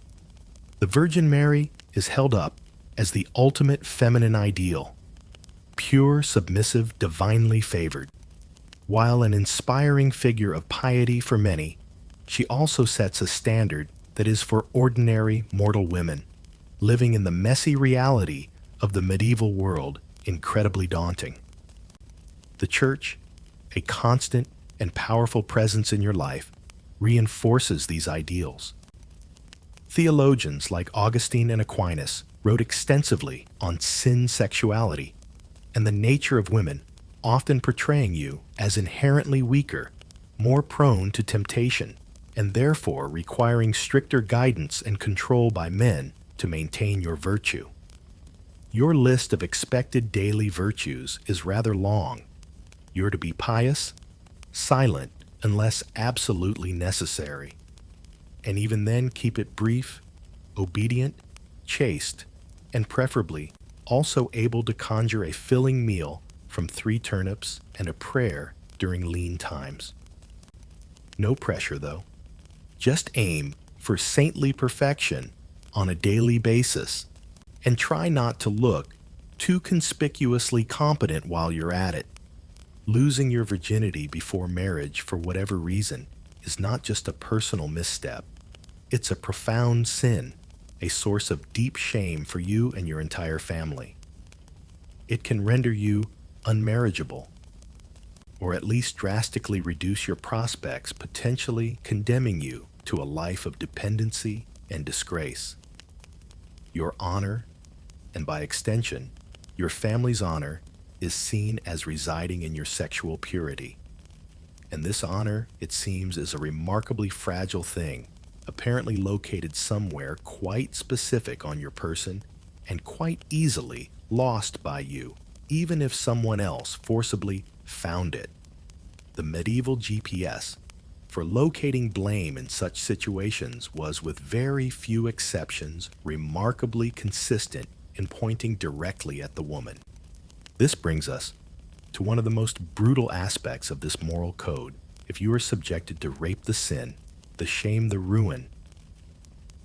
The Virgin Mary is held up as the ultimate feminine ideal, pure, submissive, divinely favored. While an inspiring figure of piety for many, she also sets a standard that is for ordinary mortal women, living in the messy reality of the medieval world, incredibly daunting. The Church, a constant and powerful presence in your life, reinforces these ideals. Theologians like Augustine and Aquinas wrote extensively on sin sexuality and the nature of women, often portraying you as inherently weaker, more prone to temptation, and therefore requiring stricter guidance and control by men to maintain your virtue. Your list of expected daily virtues is rather long. You're to be pious, silent unless absolutely necessary, and even then keep it brief, obedient, chaste, and preferably also able to conjure a filling meal from 3 turnips and a prayer during lean times. No pressure, though. Just aim for saintly perfection on a daily basis, and try not to look too conspicuously competent while you're at it. Losing your virginity before marriage for whatever reason is not just a personal misstep. It's a profound sin, a source of deep shame for you and your entire family. It can render you unmarriageable, or at least drastically reduce your prospects, potentially condemning you to a life of dependency and disgrace. Your honor, and by extension, your family's honor, is seen as residing in your sexual purity. And this honor, it seems, is a remarkably fragile thing, apparently located somewhere quite specific on your person and quite easily lost by you, even if someone else forcibly found it. The medieval GPS for locating blame in such situations was, with very few exceptions, remarkably consistent in pointing directly at the woman. This brings us to one of the most brutal aspects of this moral code. If you are subjected to rape, the sin, the shame, the ruin,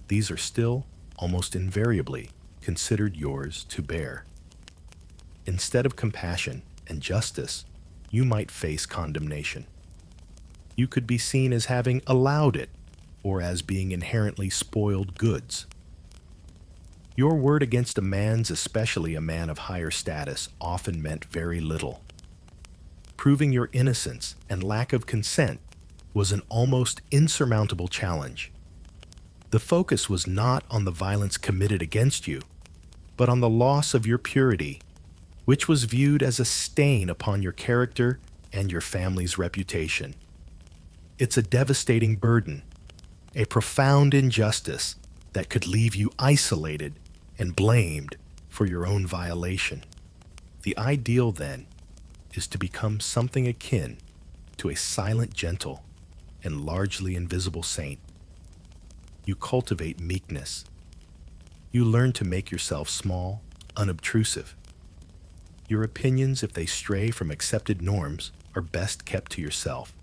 these are still, almost invariably, considered yours to bear. Instead of compassion and justice, you might face condemnation. You could be seen as having allowed it, or as being inherently spoiled goods. Your word against a man's, especially a man of higher status, often meant very little. Proving your innocence and lack of consent was an almost insurmountable challenge. The focus was not on the violence committed against you, but on the loss of your purity, which was viewed as a stain upon your character and your family's reputation. It's a devastating burden, a profound injustice that could leave you isolated and blamed for your own violation. The ideal, then, is to become something akin to a silent, gentle, and largely invisible saint. You cultivate meekness. You learn to make yourself small, unobtrusive. Your opinions, if they stray from accepted norms, are best kept to yourself.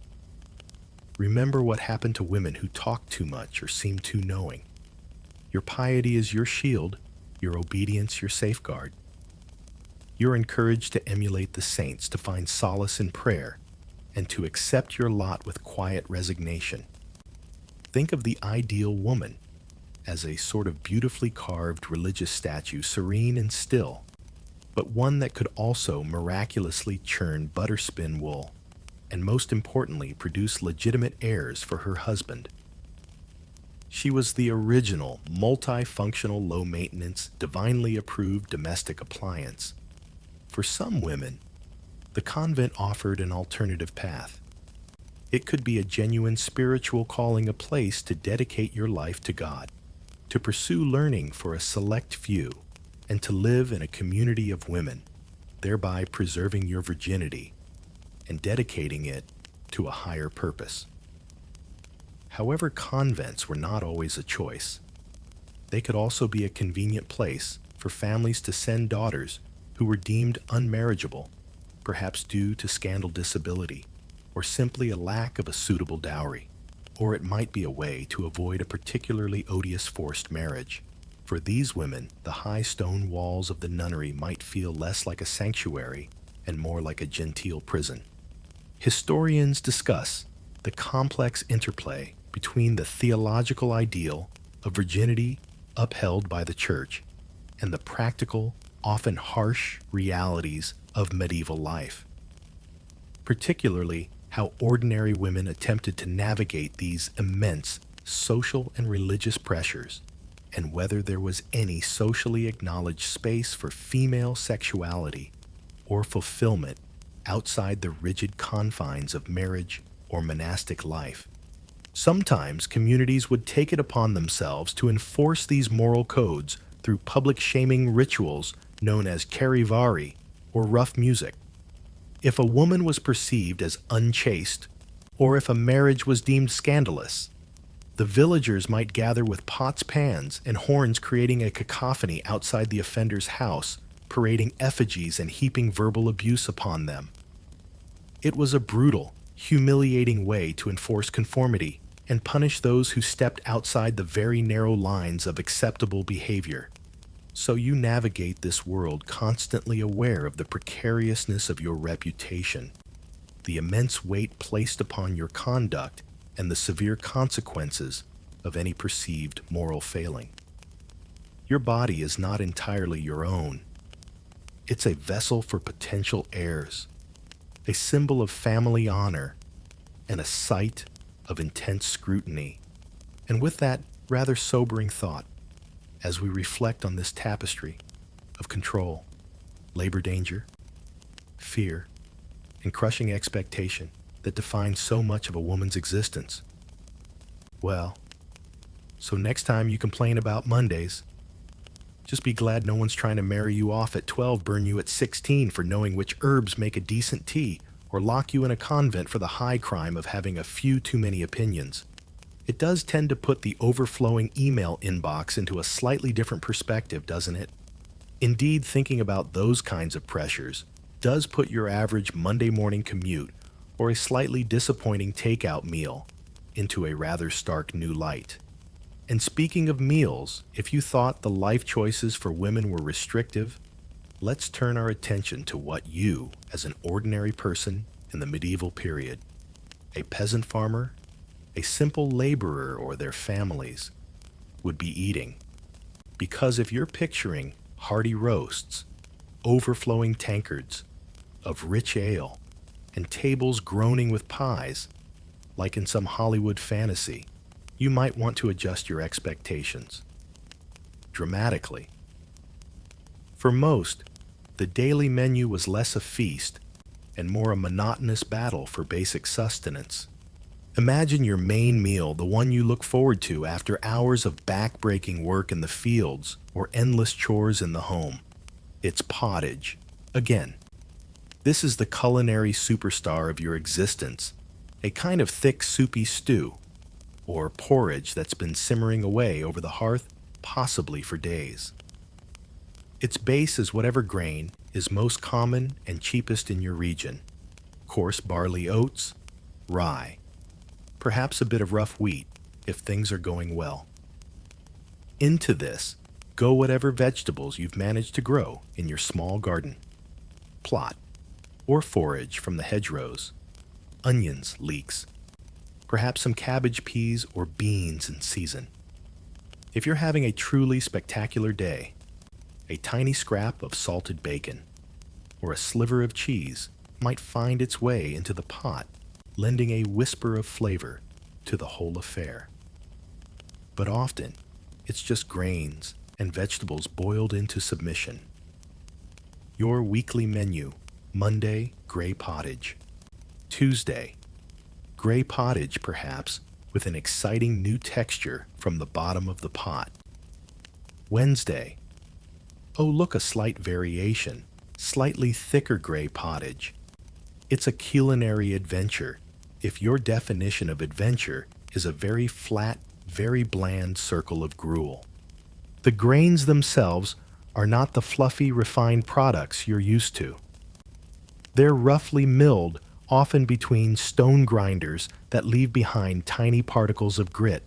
Remember what happened to women who talk too much or seem too knowing. Your piety is your shield, your obedience your safeguard. You're encouraged to emulate the saints, to find solace in prayer, and to accept your lot with quiet resignation. Think of the ideal woman as a sort of beautifully carved religious statue, serene and still, but one that could also miraculously churn butterspin wool, and most importantly, produce legitimate heirs for her husband. She was the original, multifunctional, low-maintenance, divinely approved domestic appliance. For some women, the convent offered an alternative path. It could be a genuine spiritual calling, a place to dedicate your life to God, to pursue learning for a select few, and to live in a community of women, thereby preserving your virginity and dedicating it to a higher purpose. However, convents were not always a choice. They could also be a convenient place for families to send daughters who were deemed unmarriageable, perhaps due to scandal, disability, or simply a lack of a suitable dowry. Or it might be a way to avoid a particularly odious forced marriage. For these women, the high stone walls of the nunnery might feel less like a sanctuary and more like a genteel prison. Historians discuss the complex interplay between the theological ideal of virginity upheld by the Church and the practical, often harsh realities of medieval life. Particularly, how ordinary women attempted to navigate these immense social and religious pressures, and whether there was any socially acknowledged space for female sexuality or fulfillment outside the rigid confines of marriage or monastic life. Sometimes communities would take it upon themselves to enforce these moral codes through public shaming rituals known as charivari or rough music. If a woman was perceived as unchaste, or if a marriage was deemed scandalous, the villagers might gather with pots, pans, and horns, creating a cacophony outside the offender's house, parading effigies and heaping verbal abuse upon them. It was a brutal, humiliating way to enforce conformity and punish those who stepped outside the very narrow lines of acceptable behavior. So you navigate this world constantly aware of the precariousness of your reputation, the immense weight placed upon your conduct, and the severe consequences of any perceived moral failing. Your body is not entirely your own. It's a vessel for potential heirs. a symbol of family honor, and a site of intense scrutiny. And with that rather sobering thought, as we reflect on this tapestry of control, labor danger, fear, and crushing expectation that defines so much of a woman's existence. Well, so next time you complain about Mondays, just be glad no one's trying to marry you off at 12, burn you at 16 for knowing which herbs make a decent tea, or lock you in a convent for the high crime of having a few too many opinions. It does tend to put the overflowing email inbox into a slightly different perspective, doesn't it? Indeed, thinking about those kinds of pressures does put your average Monday morning commute or a slightly disappointing takeout meal into a rather stark new light. And speaking of meals, if you thought the life choices for women were restrictive, let's turn our attention to what you, as an ordinary person in the medieval period, a peasant farmer, a simple laborer, or their families, would be eating. Because if you're picturing hearty roasts, overflowing tankards of rich ale, and tables groaning with pies, like in some Hollywood fantasy, you might want to adjust your expectations dramatically. For most, the daily menu was less a feast and more a monotonous battle for basic sustenance. Imagine your main meal, the one you look forward to after hours of back-breaking work in the fields or endless chores in the home. It's pottage. Again, this is the culinary superstar of your existence, a kind of thick, soupy stew, or porridge that's been simmering away over the hearth, possibly for days. Its base is whatever grain is most common and cheapest in your region: coarse barley oats, rye, perhaps a bit of rough wheat if things are going well. Into this go whatever vegetables you've managed to grow in your small garden, plot, or forage from the hedgerows, onions, leeks, perhaps some cabbage, peas, or beans in season. If you're having a truly spectacular day, a tiny scrap of salted bacon or a sliver of cheese might find its way into the pot, lending a whisper of flavor to the whole affair. But often, it's just grains and vegetables boiled into submission. Your weekly menu: Monday, gray pottage; Tuesday, gray pottage perhaps with an exciting new texture from the bottom of the pot; Wednesday, oh look, a slight variation, slightly thicker gray pottage. It's a culinary adventure, if your definition of adventure is a very flat, very bland circle of gruel. The grains themselves are not the fluffy, refined products you're used to. They're roughly milled, often between stone grinders that leave behind tiny particles of grit.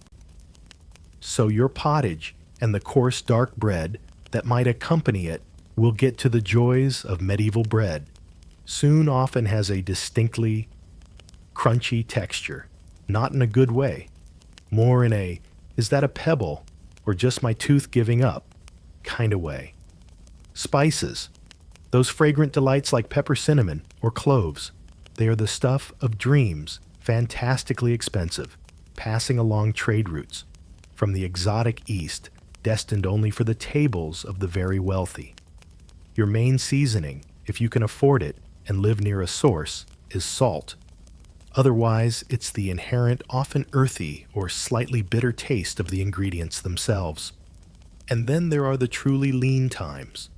So your pottage and the coarse dark bread that might accompany it will get to the joys of medieval bread. Soon often has a distinctly crunchy texture, not in a good way, more in a, is that a pebble or just my tooth giving up kind of way. Spices, those fragrant delights like pepper, cinnamon, or cloves, they are the stuff of dreams, fantastically expensive, passing along trade routes from the exotic East, destined only for the tables of the very wealthy. Your main seasoning, if you can afford it and live near a source, is salt. Otherwise, it's the inherent, often earthy or slightly bitter taste of the ingredients themselves. And then there are the truly lean times.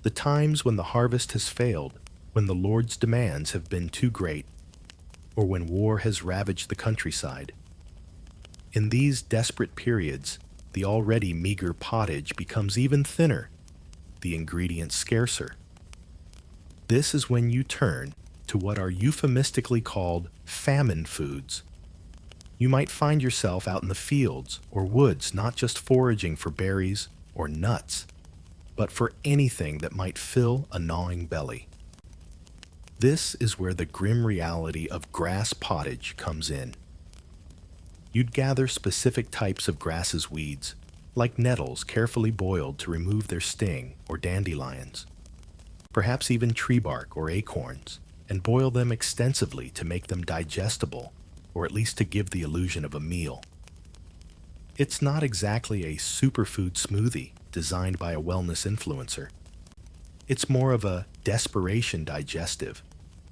The times when the harvest has failed, when the Lord's demands have been too great, or when war has ravaged the countryside. In these desperate periods, the already meager pottage becomes even thinner, the ingredients scarcer. This is when you turn to what are euphemistically called famine foods. You might find yourself out in the fields or woods not just foraging for berries or nuts, but for anything that might fill a gnawing belly. This is where the grim reality of grass pottage comes in. You'd gather specific types of grass's weeds, like nettles carefully boiled to remove their sting, or dandelions, perhaps even tree bark or acorns, and boil them extensively to make them digestible, or at least to give the illusion of a meal. It's not exactly a superfood smoothie designed by a wellness influencer. It's more of a desperation digestive,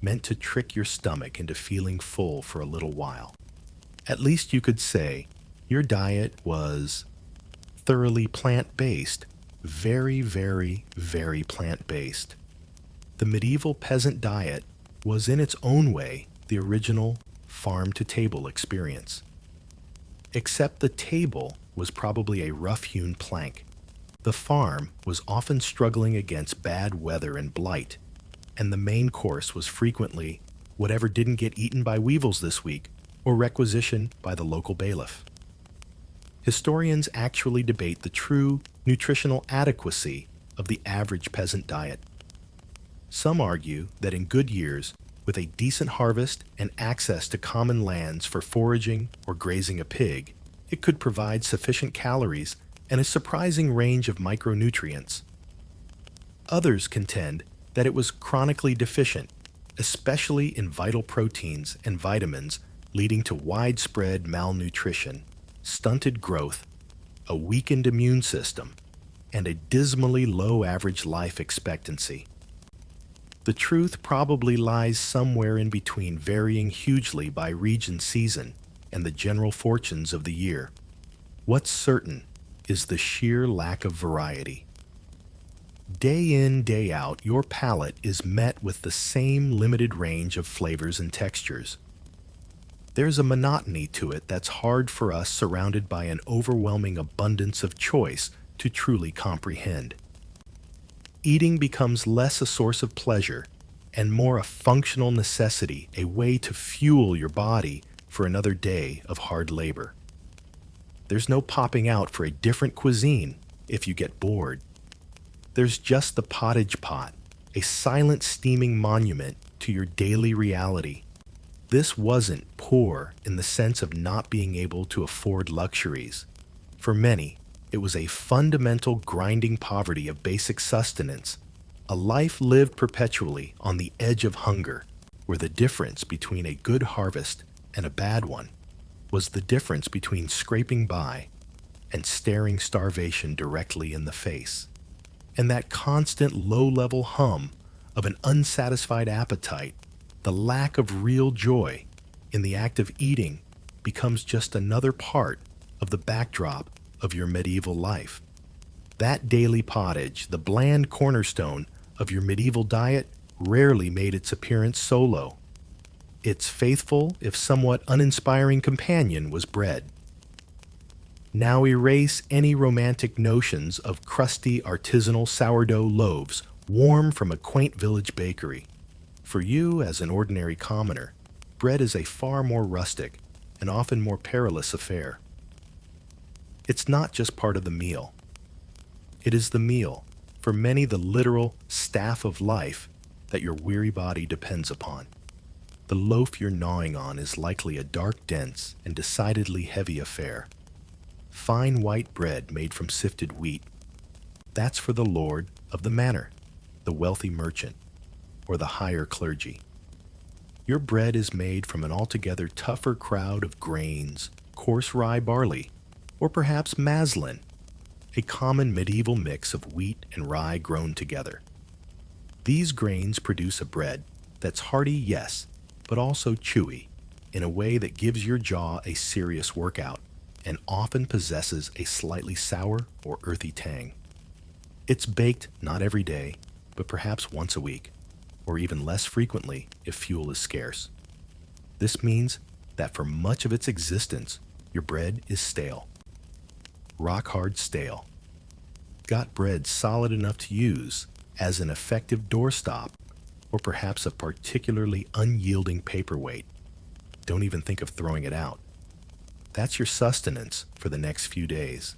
meant to trick your stomach into feeling full for a little while. At least you could say your diet was thoroughly plant-based, very, very, very plant-based. The medieval peasant diet was in its own way the original farm-to-table experience. Except the table was probably a rough-hewn plank. The farm was often struggling against bad weather and blight, and the main course was frequently whatever didn't get eaten by weevils this week or requisitioned by the local bailiff. Historians actually debate the true nutritional adequacy of the average peasant diet. Some argue that in good years, with a decent harvest and access to common lands for foraging or grazing a pig, it could provide sufficient calories and a surprising range of micronutrients. Others contend that it was chronically deficient, especially in vital proteins and vitamins, leading to widespread malnutrition, stunted growth, a weakened immune system, and a dismally low average life expectancy. The truth probably lies somewhere in between, varying hugely by region, season, and the general fortunes of the year. What's certain is the sheer lack of variety. Day in, day out, your palate is met with the same limited range of flavors and textures. There's a monotony to it that's hard for us, surrounded by an overwhelming abundance of choice, to truly comprehend. Eating becomes less a source of pleasure and more a functional necessity, a way to fuel your body for another day of hard labor. There's no popping out for a different cuisine if you get bored. There's just the pottage pot, a silent steaming monument to your daily reality. This wasn't poor in the sense of not being able to afford luxuries. For many, it was a fundamental grinding poverty of basic sustenance, a life lived perpetually on the edge of hunger, where the difference between a good harvest and a bad one was the difference between scraping by and staring starvation directly in the face. And that constant low-level hum of an unsatisfied appetite, the lack of real joy in the act of eating, becomes just another part of the backdrop of your medieval life. That daily pottage, the bland cornerstone of your medieval diet, rarely made its appearance solo. Its faithful, if somewhat uninspiring companion was bread. Now erase any romantic notions of crusty artisanal sourdough loaves warm from a quaint village bakery. For you, as an ordinary commoner, bread is a far more rustic and often more perilous affair. It's not just part of the meal. It is the meal, for many the literal staff of life that your weary body depends upon. The loaf you're gnawing on is likely a dark, dense, and decidedly heavy affair. Fine white bread made from sifted wheat. That's for the lord of the manor, the wealthy merchant, or the higher clergy. Your bread is made from an altogether tougher crowd of grains, coarse rye barley, or perhaps maslin, a common medieval mix of wheat and rye grown together. These grains produce a bread that's hearty, yes, but also chewy, in a way that gives your jaw a serious workout, and often possesses a slightly sour or earthy tang. It's baked not every day, but perhaps once a week, or even less frequently if fuel is scarce. This means that for much of its existence, your bread is stale. Rock-hard stale. Got bread solid enough to use as an effective doorstop, or perhaps a particularly unyielding paperweight. Don't even think of throwing it out. That's your sustenance for the next few days.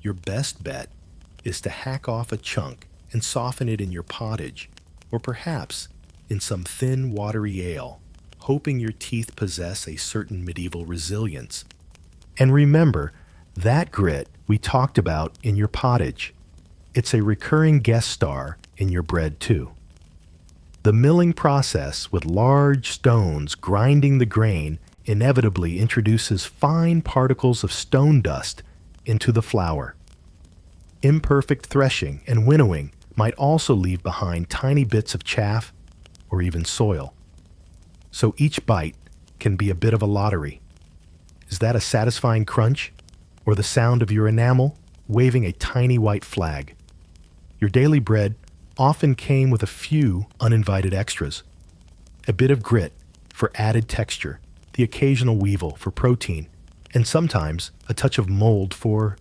Your best bet is to hack off a chunk and soften it in your pottage, or perhaps in some thin, watery ale, hoping your teeth possess a certain medieval resilience. And remember, that grit we talked about in your pottage. It's a recurring guest star in your bread too. The milling process, with large stones grinding the grain, inevitably introduces fine particles of stone dust into the flour. Imperfect threshing and winnowing might also leave behind tiny bits of chaff or even soil. So each bite can be a bit of a lottery. Is that a satisfying crunch, or the sound of your enamel waving a tiny white flag? Your daily bread often came with a few uninvited extras. A bit of grit for added texture, the occasional weevil for protein, and sometimes a touch of mold for,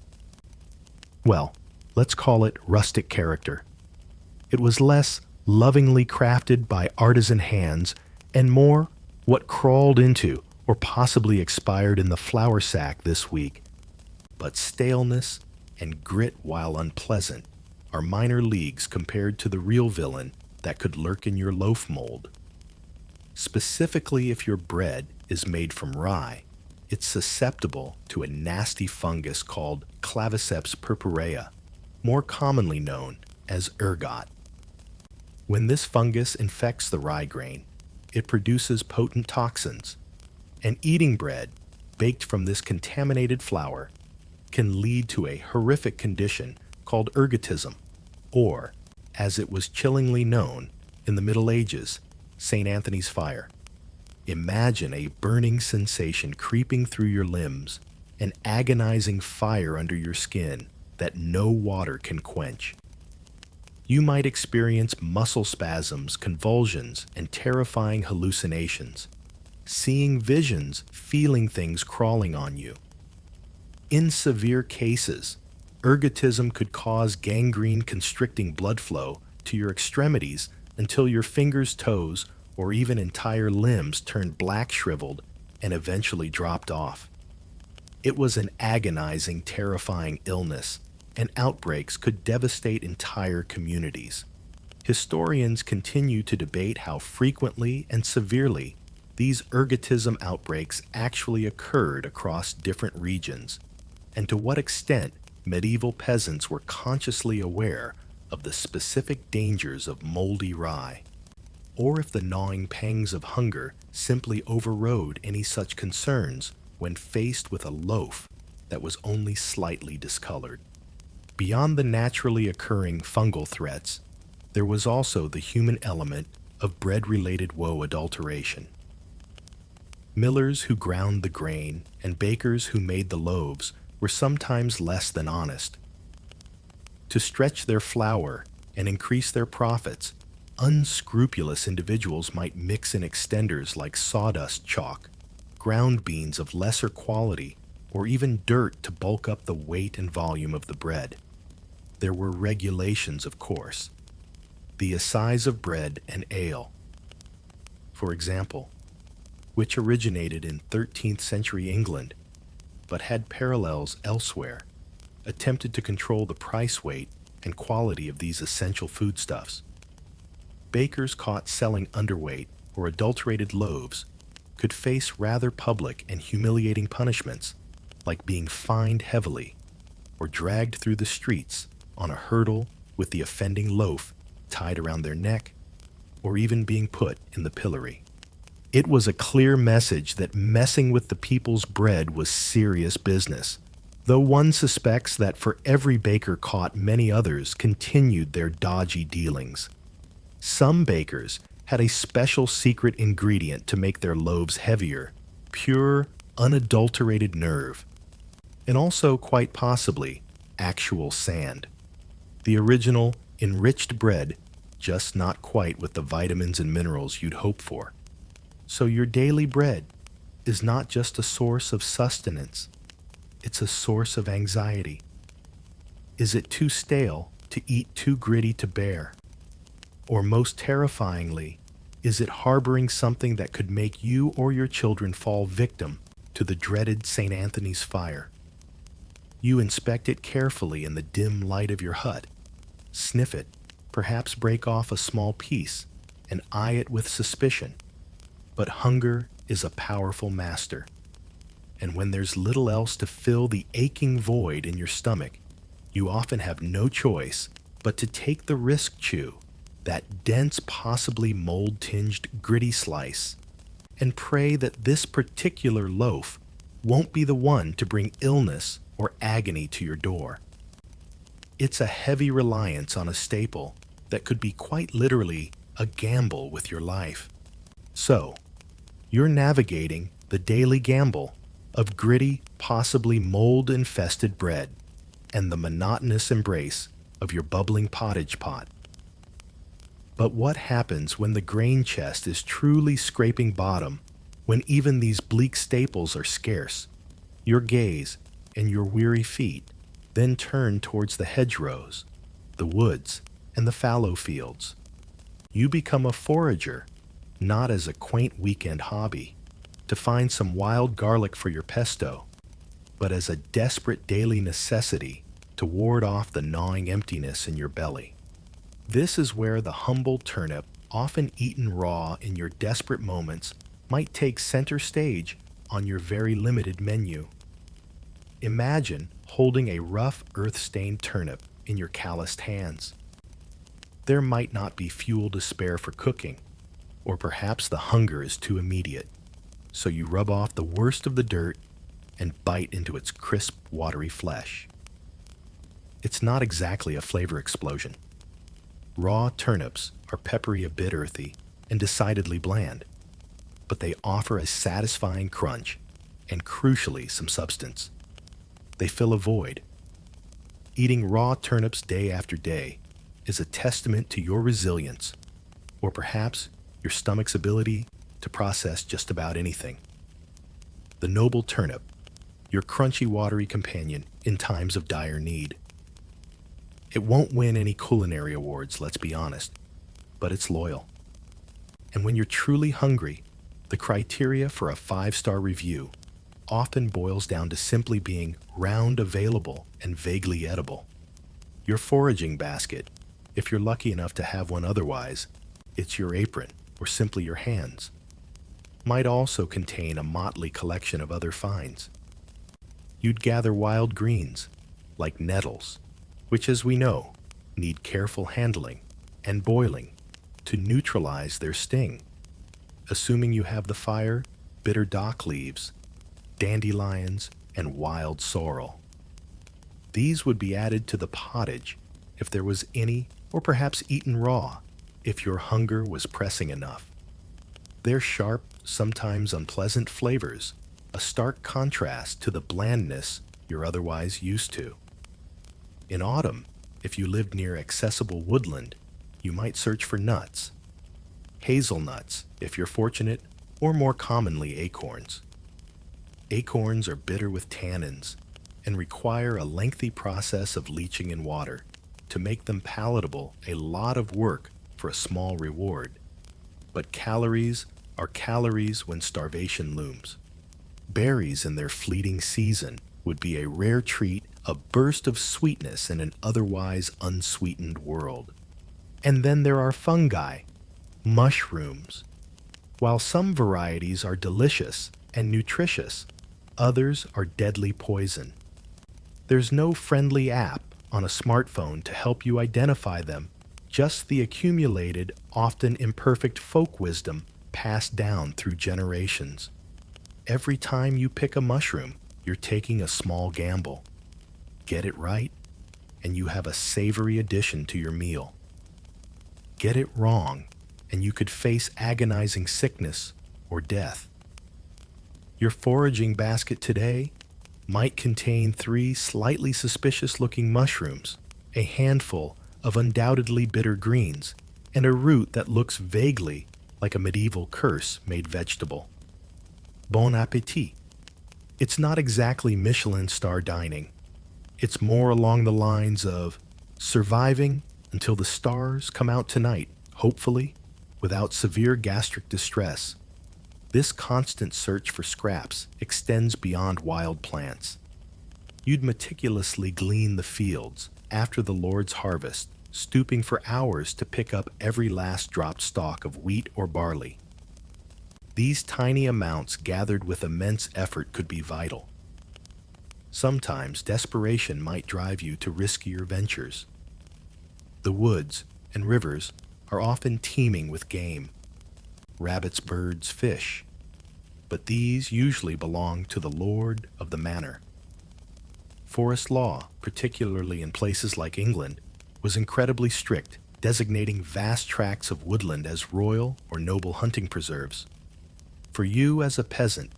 well, let's call it rustic character. It was less lovingly crafted by artisan hands and more what crawled into or possibly expired in the flour sack this week. But staleness and grit, while unpleasant, are minor leagues compared to the real villain that could lurk in your loaf mold. Specifically, if your bread is made from rye, it's susceptible to a nasty fungus called Claviceps purpurea, more commonly known as ergot. When this fungus infects the rye grain, it produces potent toxins, and eating bread baked from this contaminated flour can lead to a horrific condition called ergotism, or, as it was chillingly known in the Middle Ages, St. Anthony's fire. Imagine a burning sensation creeping through your limbs, an agonizing fire under your skin that no water can quench. You might experience muscle spasms, convulsions, and terrifying hallucinations, seeing visions, feeling things crawling on you. In severe cases, ergotism could cause gangrene, constricting blood flow to your extremities until your fingers, toes, or even entire limbs turned black, shriveled, and eventually dropped off. It was an agonizing, terrifying illness, and outbreaks could devastate entire communities. Historians continue to debate how frequently and severely these ergotism outbreaks actually occurred across different regions, and to what extent medieval peasants were consciously aware of the specific dangers of moldy rye, or if the gnawing pangs of hunger simply overrode any such concerns when faced with a loaf that was only slightly discolored. Beyond the naturally occurring fungal threats, there was also the human element of bread-related woe adulteration. Millers who ground the grain and bakers who made the loaves were sometimes less than honest. To stretch their flour and increase their profits, unscrupulous individuals might mix in extenders like sawdust chalk, ground beans of lesser quality, or even dirt to bulk up the weight and volume of the bread. There were regulations, of course. The assize of bread and ale, for example, which originated in 13th century England, but had parallels elsewhere, attempted to control the price, weight, and quality of these essential foodstuffs. Bakers caught selling underweight or adulterated loaves could face rather public and humiliating punishments, like being fined heavily or dragged through the streets on a hurdle with the offending loaf tied around their neck, or even being put in the pillory. It was a clear message that messing with the people's bread was serious business, though one suspects that for every baker caught, many others continued their dodgy dealings. Some bakers had a special secret ingredient to make their loaves heavier, pure, unadulterated nerve, and also, quite possibly, actual sand. The original, enriched bread, just not quite with the vitamins and minerals you'd hope for. So your daily bread is not just a source of sustenance, it's a source of anxiety. Is it too stale to eat, too gritty to bear? Or most terrifyingly, is it harboring something that could make you or your children fall victim to the dreaded St. Anthony's fire? You inspect it carefully in the dim light of your hut, sniff it, perhaps break off a small piece, and eye it with suspicion. But hunger is a powerful master, and when there's little else to fill the aching void in your stomach, you often have no choice but to take the risk chew that dense, possibly mold-tinged, gritty slice, and pray that this particular loaf won't be the one to bring illness or agony to your door. It's a heavy reliance on a staple that could be quite literally a gamble with your life. So, you're navigating the daily gamble of gritty, possibly mold-infested bread and the monotonous embrace of your bubbling pottage pot. But what happens when the grain chest is truly scraping bottom, when even these bleak staples are scarce? Your gaze and your weary feet then turn towards the hedgerows, the woods, and the fallow fields. You become a forager, not as a quaint weekend hobby, to find some wild garlic for your pesto, but as a desperate daily necessity to ward off the gnawing emptiness in your belly. This is where the humble turnip, often eaten raw in your desperate moments, might take center stage on your very limited menu. Imagine holding a rough, earth-stained turnip in your calloused hands. There might not be fuel to spare for cooking, or perhaps the hunger is too immediate, so you rub off the worst of the dirt and bite into its crisp, watery flesh. It's not exactly a flavor explosion. Raw turnips are peppery, a bit earthy, and decidedly bland, but they offer a satisfying crunch and, crucially, some substance. They fill a void. Eating raw turnips day after day is a testament to your resilience, or perhaps your stomach's ability to process just about anything. The noble turnip, your crunchy, watery companion in times of dire need. It won't win any culinary awards, let's be honest, but it's loyal. And when you're truly hungry, the criteria for a 5-star review often boils down to simply being round, available, and vaguely edible. Your foraging basket, if you're lucky enough to have one otherwise, it's your apron, or simply your hands, might also contain a motley collection of other finds. You'd gather wild greens, like nettles, which, as we know, need careful handling and boiling to neutralize their sting. Assuming you have the fire, bitter dock leaves, dandelions, and wild sorrel. These would be added to the pottage if there was any, or perhaps eaten raw if your hunger was pressing enough. Their sharp, sometimes unpleasant flavors, a stark contrast to the blandness you're otherwise used to. In autumn, if you lived near accessible woodland, you might search for nuts. Hazelnuts, if you're fortunate, or more commonly acorns. Acorns are bitter with tannins and require a lengthy process of leaching in water. To make them palatable, a lot of work for a small reward. But calories are calories when starvation looms. Berries in their fleeting season would be a rare treat, a burst of sweetness in an otherwise unsweetened world. And then there are fungi, mushrooms. While some varieties are delicious and nutritious, others are deadly poison. There's no friendly app on a smartphone to help you identify them, just the accumulated, often imperfect folk wisdom passed down through generations. Every time you pick a mushroom, you're taking a small gamble. Get it right, and you have a savory addition to your meal. Get it wrong, and you could face agonizing sickness or death. Your foraging basket today might contain 3 slightly suspicious-looking mushrooms, a handful of undoubtedly bitter greens, and a root that looks vaguely like a medieval curse made vegetable. Bon appétit. It's not exactly Michelin star dining. It's more along the lines of surviving until the stars come out tonight, hopefully, without severe gastric distress. This constant search for scraps extends beyond wild plants. You'd meticulously glean the fields after the Lord's harvest, stooping for hours to pick up every last dropped stalk of wheat or barley. These tiny amounts gathered with immense effort could be vital. Sometimes desperation might drive you to riskier ventures. The woods and rivers are often teeming with game: rabbits, birds, fish. But these usually belong to the lord of the manor. Forest law, particularly in places like England, was incredibly strict, designating vast tracts of woodland as royal or noble hunting preserves. For you as a peasant,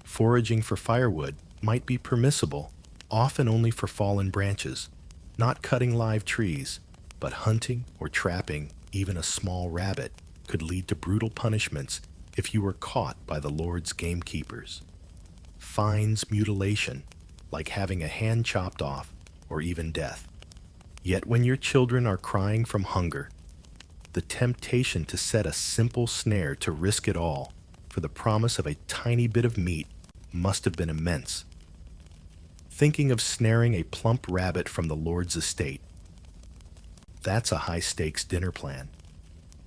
foraging for firewood might be permissible, often only for fallen branches, not cutting live trees, but hunting or trapping even a small rabbit could lead to brutal punishments if you were caught by the Lord's gamekeepers. Fines, mutilation, like having a hand chopped off, or even death. Yet when your children are crying from hunger, the temptation to set a simple snare to risk it all for the promise of a tiny bit of meat must have been immense. Thinking of snaring a plump rabbit from the Lord's estate. That's a high-stakes dinner plan.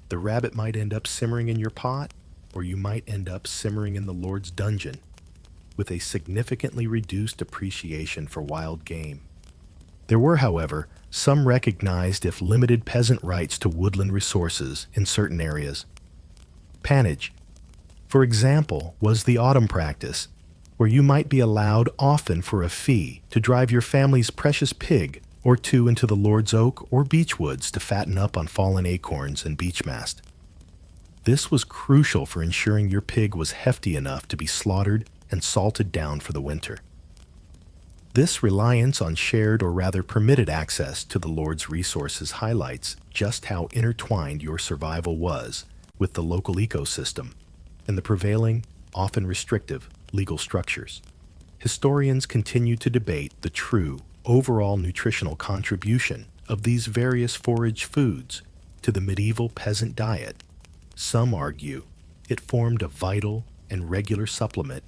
The rabbit might end up simmering in your pot, or you might end up simmering in the Lord's dungeon, with a significantly reduced appreciation for wild game. There were, however, some recognized if limited peasant rights to woodland resources in certain areas. Pannage, for example, was the autumn practice, where you might be allowed, often for a fee, to drive your family's precious pig or two into the Lord's oak or beech woods to fatten up on fallen acorns and beech mast. This was crucial for ensuring your pig was hefty enough to be slaughtered and salted down for the winter. This reliance on shared or rather permitted access to the Lord's resources highlights just how intertwined your survival was with the local ecosystem and the prevailing, often restrictive, legal structures. Historians continue to debate the true, overall nutritional contribution of these various forage foods to the medieval peasant diet. Some argue it formed a vital and regular supplement,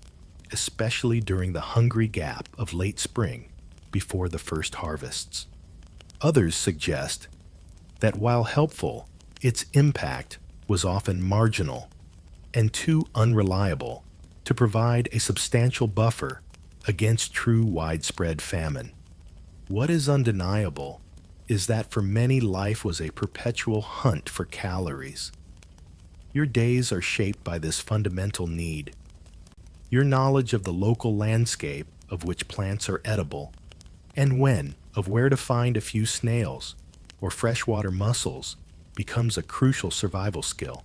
especially during the hungry gap of late spring before the first harvests. Others suggest that while helpful, its impact was often marginal and too unreliable to provide a substantial buffer against true widespread famine. What is undeniable is that for many, life was a perpetual hunt for calories. Your days are shaped by this fundamental need. Your knowledge of the local landscape of which plants are edible, and when of where to find a few snails or freshwater mussels becomes a crucial survival skill.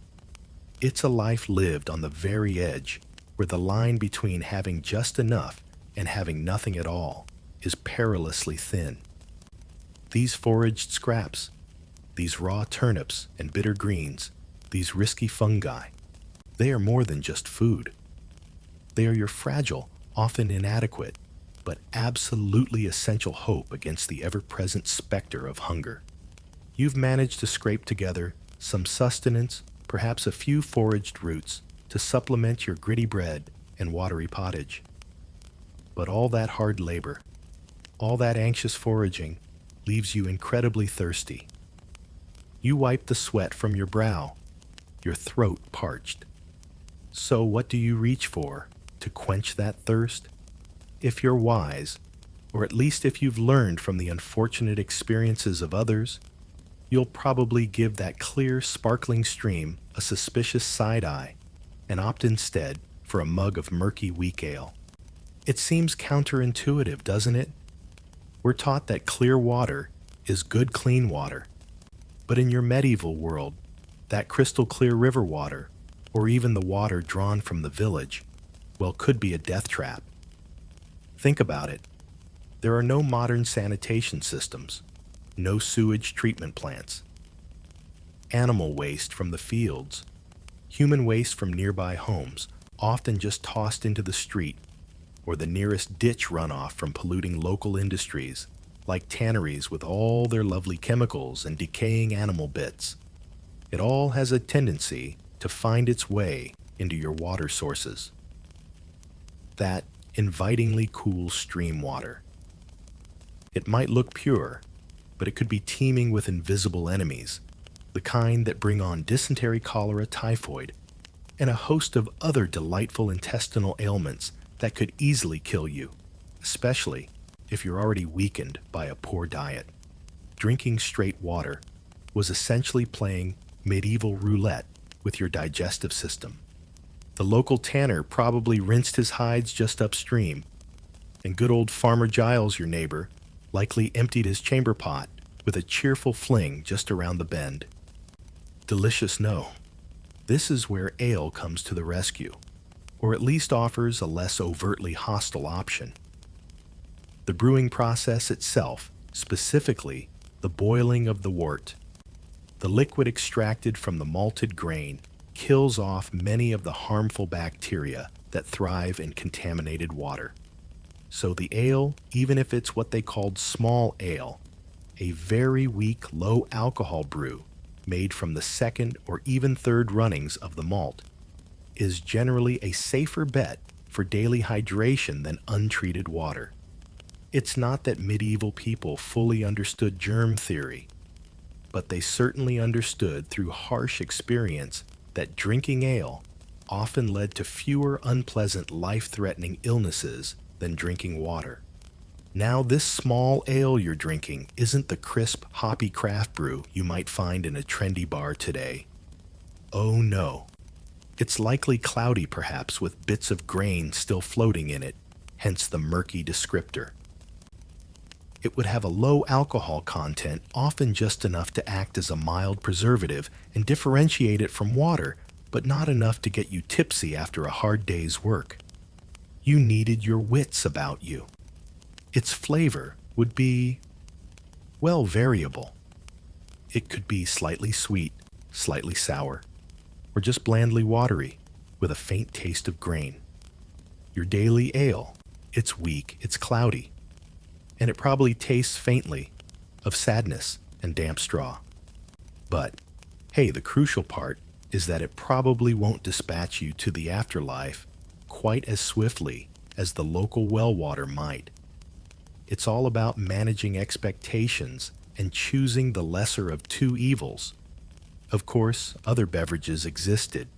It's a life lived on the very edge, where the line between having just enough and having nothing at all is perilously thin. These foraged scraps, these raw turnips and bitter greens, these risky fungi, they are more than just food. They are your fragile, often inadequate, but absolutely essential hope against the ever-present specter of hunger. You've managed to scrape together some sustenance, perhaps a few foraged roots, to supplement your gritty bread and watery pottage. But all that hard labor, all that anxious foraging, leaves you incredibly thirsty. You wipe the sweat from your brow, your throat parched. So what do you reach for to quench that thirst? If you're wise, or at least if you've learned from the unfortunate experiences of others, you'll probably give that clear, sparkling stream a suspicious side eye and opt instead for a mug of murky weak ale. It seems counterintuitive, doesn't it? We're taught that clear water is good, clean water. But in your medieval world, that crystal clear river water, or even the water drawn from the village, well, could be a death trap. Think about it. There are no modern sanitation systems, no sewage treatment plants. Animal waste from the fields, human waste from nearby homes, often just tossed into the street, or the nearest ditch runoff from polluting local industries, like tanneries with all their lovely chemicals and decaying animal bits. It all has a tendency to find its way into your water sources. That invitingly cool stream water. It might look pure, but it could be teeming with invisible enemies, the kind that bring on dysentery, cholera, typhoid, and a host of other delightful intestinal ailments that could easily kill you, especially if you're already weakened by a poor diet. Drinking straight water was essentially playing medieval roulette with your digestive system. The local tanner probably rinsed his hides just upstream, and good old Farmer Giles, your neighbor, likely emptied his chamber pot with a cheerful fling just around the bend. Delicious, no. This is where ale comes to the rescue, or at least offers a less overtly hostile option. The brewing process itself, specifically the boiling of the wort, the liquid extracted from the malted grain, kills off many of the harmful bacteria that thrive in contaminated water. So the ale, even if it's what they called small ale, a very weak low alcohol brew made from the second or even third runnings of the malt, is generally a safer bet for daily hydration than untreated water. It's not that medieval people fully understood germ theory, but they certainly understood through harsh experience that drinking ale often led to fewer unpleasant life-threatening illnesses than drinking water. Now, this small ale you're drinking isn't the crisp, hoppy craft brew you might find in a trendy bar today. Oh no. It's likely cloudy, perhaps, with bits of grain still floating in it, hence the murky descriptor. It would have a low alcohol content, often just enough to act as a mild preservative and differentiate it from water, but not enough to get you tipsy after a hard day's work. You needed your wits about you. Its flavor would be, well, variable. It could be slightly sweet, slightly sour, or just blandly watery, with a faint taste of grain. Your daily ale, it's weak, it's cloudy, and it probably tastes faintly of sadness and damp straw. But, hey, the crucial part is that it probably won't dispatch you to the afterlife quite as swiftly as the local well water might. It's all about managing expectations and choosing the lesser of two evils. Of course, other beverages existed.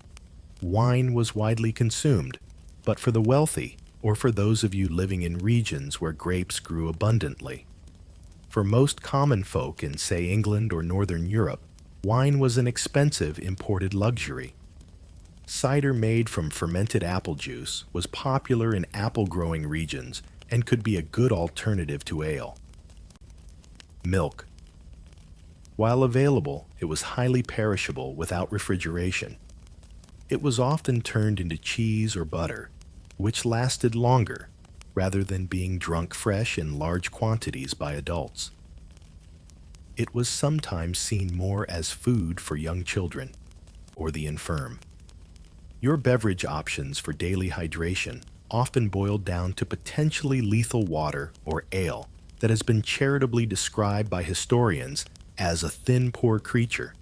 Wine was widely consumed, but for the wealthy, or for those of you living in regions where grapes grew abundantly. For most common folk in, say, England or Northern Europe, wine was an expensive imported luxury. Cider made from fermented apple juice was popular in apple-growing regions and could be a good alternative to ale. Milk. While available, it was highly perishable without refrigeration. It was often turned into cheese or butter, which lasted longer, rather than being drunk fresh in large quantities by adults. It was sometimes seen more as food for young children or the infirm. Your beverage options for daily hydration often boiled down to potentially lethal water or ale that has been charitably described by historians as a thin, poor creature.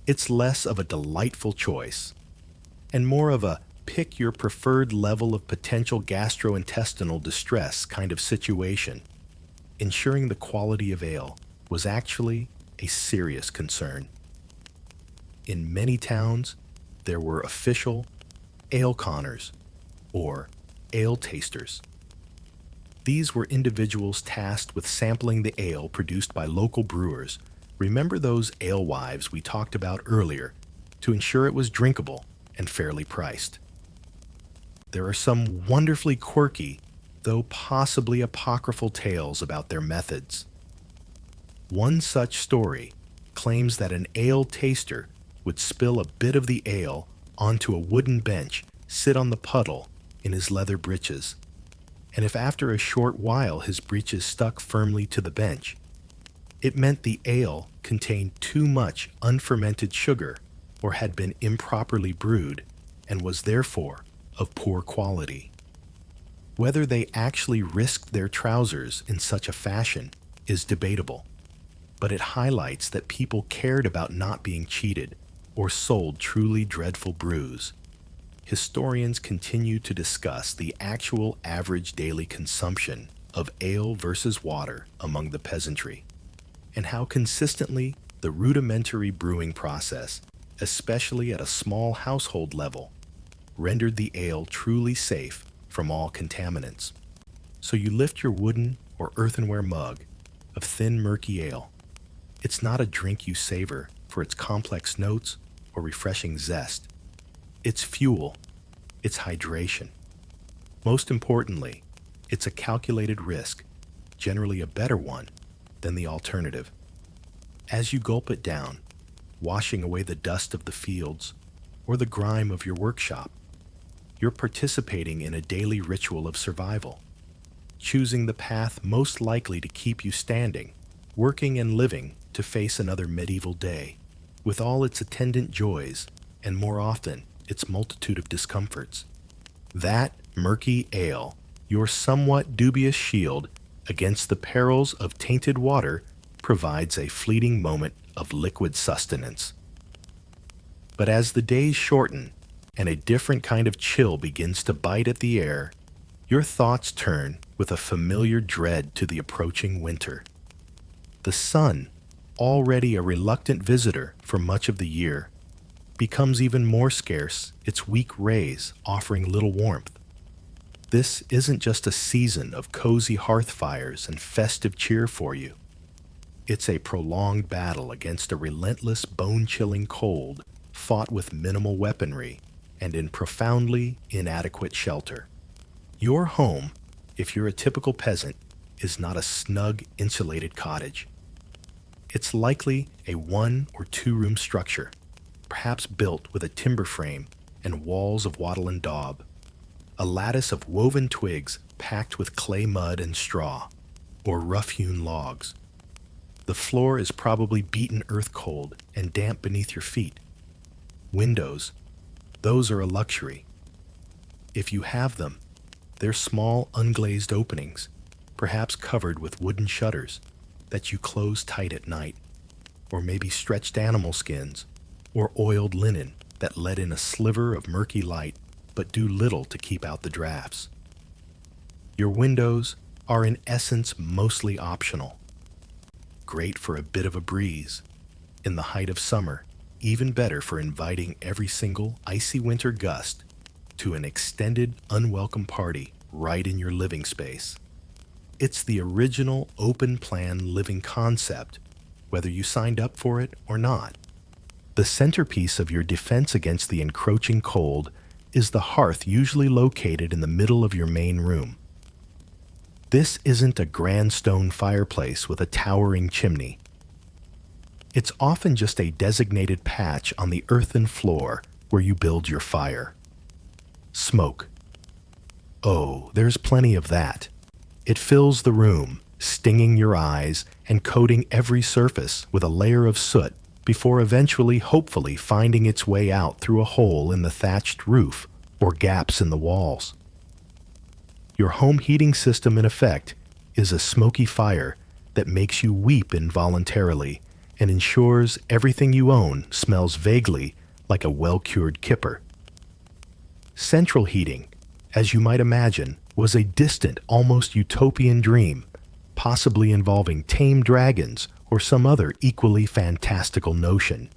It's less of a delightful choice and more of a pick your preferred level of potential gastrointestinal distress kind of situation. Ensuring the quality of ale was actually a serious concern. In many towns, there were official ale conners, or ale tasters. These were individuals tasked with sampling the ale produced by local brewers. Remember those alewives we talked about earlier, to ensure it was drinkable and fairly priced. There are some wonderfully quirky, though possibly apocryphal tales about their methods. One such story claims that an ale taster would spill a bit of the ale onto a wooden bench, sit on the puddle in his leather breeches, and if after a short while his breeches stuck firmly to the bench, it meant the ale contained too much unfermented sugar or had been improperly brewed and was therefore of poor quality. Whether they actually risked their trousers in such a fashion is debatable, but it highlights that people cared about not being cheated or sold truly dreadful brews. Historians continue to discuss the actual average daily consumption of ale versus water among the peasantry, and how consistently the rudimentary brewing process, especially at a small household level, rendered the ale truly safe from all contaminants. So you lift your wooden or earthenware mug of thin, murky ale. It's not a drink you savor for for its complex notes or refreshing zest. It's fuel. It's hydration. Most importantly, it's a calculated risk, generally a better one than the alternative. As you gulp it down, washing away the dust of the fields or the grime of your workshop, you're participating in a daily ritual of survival, choosing the path most likely to keep you standing, working and living to face another medieval day, with all its attendant joys and, more often, its multitude of discomforts. That murky ale, your somewhat dubious shield against the perils of tainted water, provides a fleeting moment of liquid sustenance. But as the days shorten and a different kind of chill begins to bite at the air, your thoughts turn with a familiar dread to the approaching winter. The sun, already a reluctant visitor for much of the year, becomes even more scarce, its weak rays offering little warmth. This isn't just a season of cozy hearth fires and festive cheer for you. It's a prolonged battle against a relentless, bone-chilling cold, fought with minimal weaponry and in profoundly inadequate shelter. Your home, if you're a typical peasant, is not a snug, insulated cottage. It's likely a 1 or 2 room structure, perhaps built with a timber frame and walls of wattle and daub, a lattice of woven twigs packed with clay mud and straw, or rough-hewn logs. The floor is probably beaten earth cold and damp beneath your feet. Windows, those are a luxury. If you have them, they're small unglazed openings, perhaps covered with wooden shutters that you close tight at night, or maybe stretched animal skins or oiled linen that let in a sliver of murky light but do little to keep out the drafts. Your windows are in essence mostly optional. Great for a bit of a breeze. In the height of summer, even better for inviting every single icy winter gust to an extended, unwelcome party right in your living space. It's the original open-plan living concept, whether you signed up for it or not. The centerpiece of your defense against the encroaching cold is the hearth, usually located in the middle of your main room. This isn't a grand stone fireplace with a towering chimney. It's often just a designated patch on the earthen floor where you build your fire. Smoke. Oh, there's plenty of that. It fills the room, stinging your eyes and coating every surface with a layer of soot before eventually, hopefully, finding its way out through a hole in the thatched roof or gaps in the walls. Your home heating system, in effect, is a smoky fire that makes you weep involuntarily and ensures everything you own smells vaguely like a well-cured kipper. Central heating, as you might imagine, was a distant, almost utopian dream, possibly involving tame dragons or some other equally fantastical notion.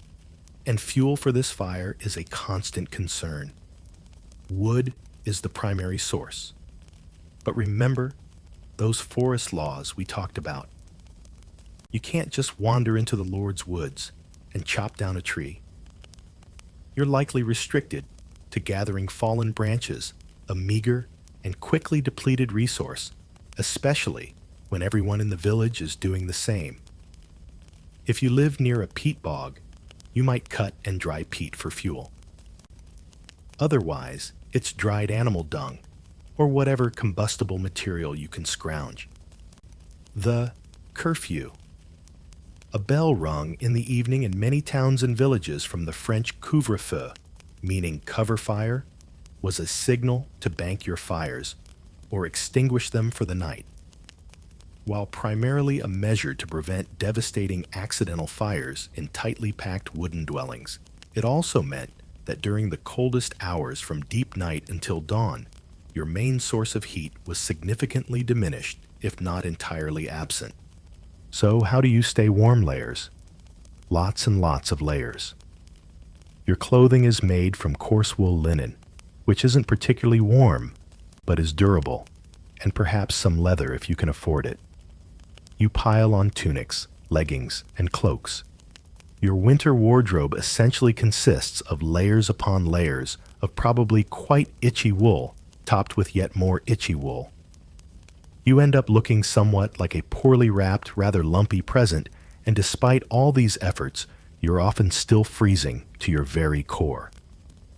And fuel for this fire is a constant concern. Wood is the primary source. But remember those forest laws we talked about. You can't just wander into the Lord's woods and chop down a tree. You're likely restricted to gathering fallen branches, a meager and quickly depleted resource, especially when everyone in the village is doing the same. If you live near a peat bog, you might cut and dry peat for fuel. Otherwise, it's dried animal dung or whatever combustible material you can scrounge. The curfew. A bell rung in the evening in many towns and villages from the French couvre-feu, meaning cover fire, was a signal to bank your fires or extinguish them for the night. While primarily a measure to prevent devastating accidental fires in tightly packed wooden dwellings, it also meant that during the coldest hours from deep night until dawn, your main source of heat was significantly diminished, if not entirely absent. So how do you stay warm? Layers. Lots and lots of layers. Your clothing is made from coarse wool linen, which isn't particularly warm, but is durable, and perhaps some leather if you can afford it. You pile on tunics, leggings, and cloaks. Your winter wardrobe essentially consists of layers upon layers of probably quite itchy wool, topped with yet more itchy wool. You end up looking somewhat like a poorly wrapped, rather lumpy present, and despite all these efforts, you're often still freezing to your very core.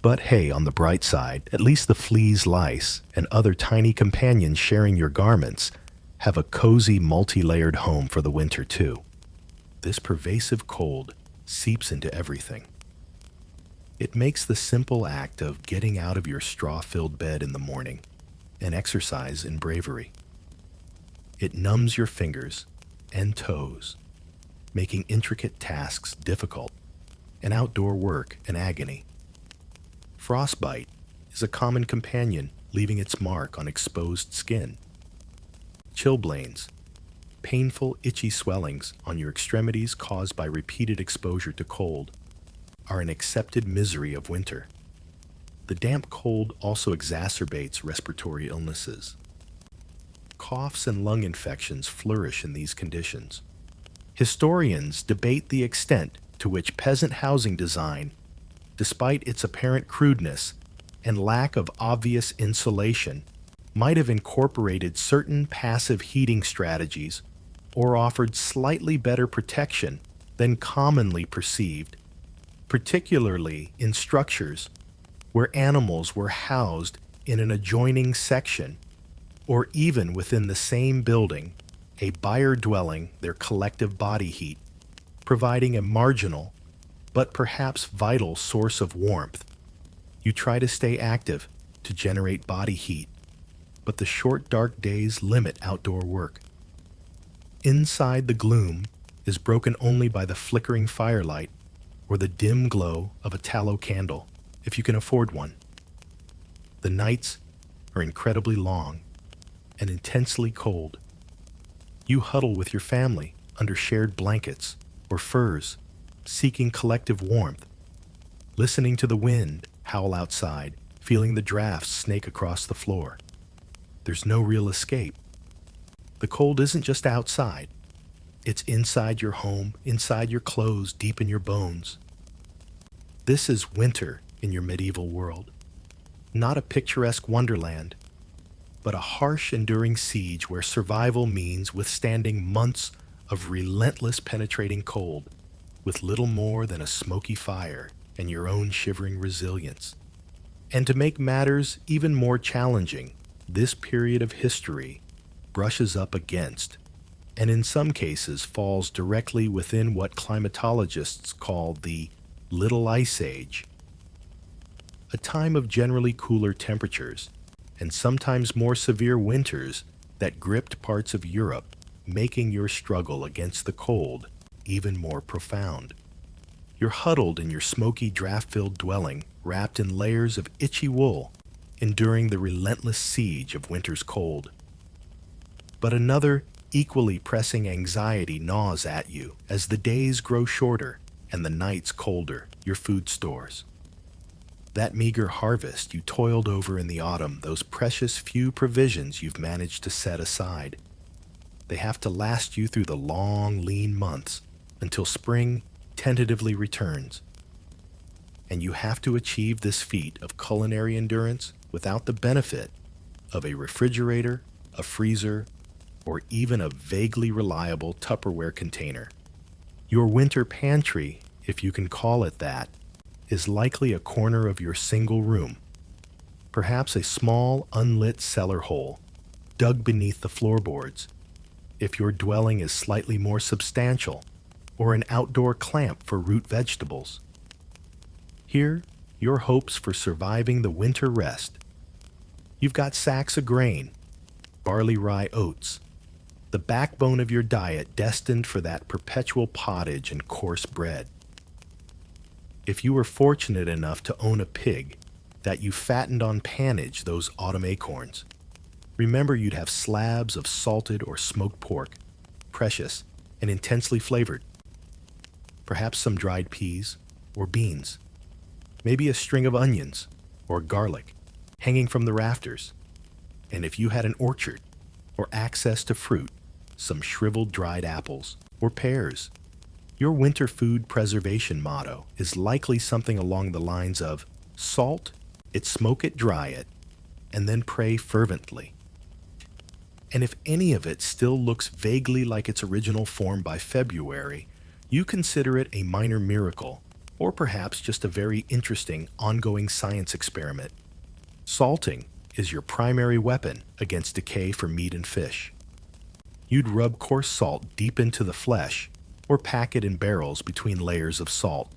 But hey, on the bright side, at least the fleas, lice, and other tiny companions sharing your garments have a cozy, multi-layered home for the winter too. This pervasive cold seeps into everything. It makes the simple act of getting out of your straw-filled bed in the morning an exercise in bravery. It numbs your fingers and toes, making intricate tasks difficult and outdoor work an agony. Frostbite is a common companion, leaving its mark on exposed skin. Chilblains, painful, itchy swellings on your extremities caused by repeated exposure to cold, are an accepted misery of winter. The damp cold also exacerbates respiratory illnesses. Coughs and lung infections flourish in these conditions. Historians debate the extent to which peasant housing design, despite its apparent crudeness and lack of obvious insulation, might have incorporated certain passive heating strategies or offered slightly better protection than commonly perceived, particularly in structures where animals were housed in an adjoining section or even within the same building, a buyer dwelling their collective body heat, providing a marginal but perhaps vital source of warmth. You try to stay active to generate body heat, but the short dark days limit outdoor work. Inside, the gloom is broken only by the flickering firelight or the dim glow of a tallow candle, if you can afford one. The nights are incredibly long and intensely cold. You huddle with your family under shared blankets or furs, seeking collective warmth, listening to the wind howl outside, feeling the drafts snake across the floor. There's no real escape. The cold isn't just outside. It's inside your home, inside your clothes, deep in your bones. This is winter in your medieval world. Not a picturesque wonderland, but a harsh, enduring siege where survival means withstanding months of relentless, penetrating cold with little more than a smoky fire and your own shivering resilience. And to make matters even more challenging, this period of history brushes up against, and in some cases falls directly within what climatologists call the Little Ice Age, a time of generally cooler temperatures and sometimes more severe winters that gripped parts of Europe, making your struggle against the cold even more profound. You're huddled in your smoky, draft-filled dwelling, wrapped in layers of itchy wool, enduring the relentless siege of winter's cold. But another, equally pressing anxiety gnaws at you as the days grow shorter and the nights colder, your food stores. That meager harvest you toiled over in the autumn, those precious few provisions you've managed to set aside. They have to last you through the long, lean months until spring tentatively returns. And you have to achieve this feat of culinary endurance without the benefit of a refrigerator, a freezer, or even a vaguely reliable Tupperware container. Your winter pantry, if you can call it that, is likely a corner of your single room, perhaps a small, unlit cellar hole dug beneath the floorboards, if your dwelling is slightly more substantial, or an outdoor clamp for root vegetables. Here, your hopes for surviving the winter rest. You've got sacks of grain, barley, rye, oats, the backbone of your diet destined for that perpetual pottage and coarse bread. If you were fortunate enough to own a pig that you fattened on pannage those autumn acorns, remember you'd have slabs of salted or smoked pork, precious and intensely flavored. Perhaps some dried peas or beans, maybe a string of onions or garlic hanging from the rafters, and if you had an orchard or access to fruit, some shriveled dried apples or pears. Your winter food preservation motto is likely something along the lines of salt it, smoke it, dry it, and then pray fervently. And if any of it still looks vaguely like its original form by February, you consider it a minor miracle, or perhaps just a very interesting ongoing science experiment. Salting is your primary weapon against decay for meat and fish. You'd rub coarse salt deep into the flesh or pack it in barrels between layers of salt.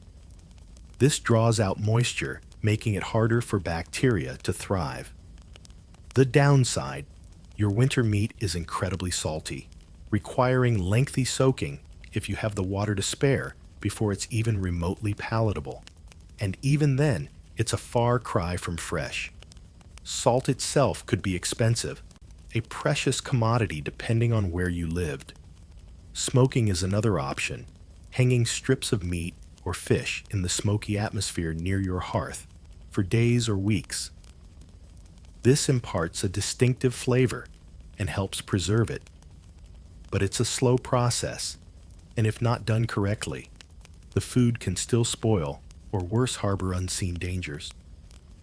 This draws out moisture, making it harder for bacteria to thrive. The downside, your winter meat is incredibly salty, requiring lengthy soaking if you have the water to spare before it's even remotely palatable. And even then, it's a far cry from fresh. Salt itself could be expensive, a precious commodity depending on where you lived. Smoking is another option, hanging strips of meat or fish in the smoky atmosphere near your hearth for days or weeks. This imparts a distinctive flavor and helps preserve it. But it's a slow process, and if not done correctly, the food can still spoil or worse harbor unseen dangers.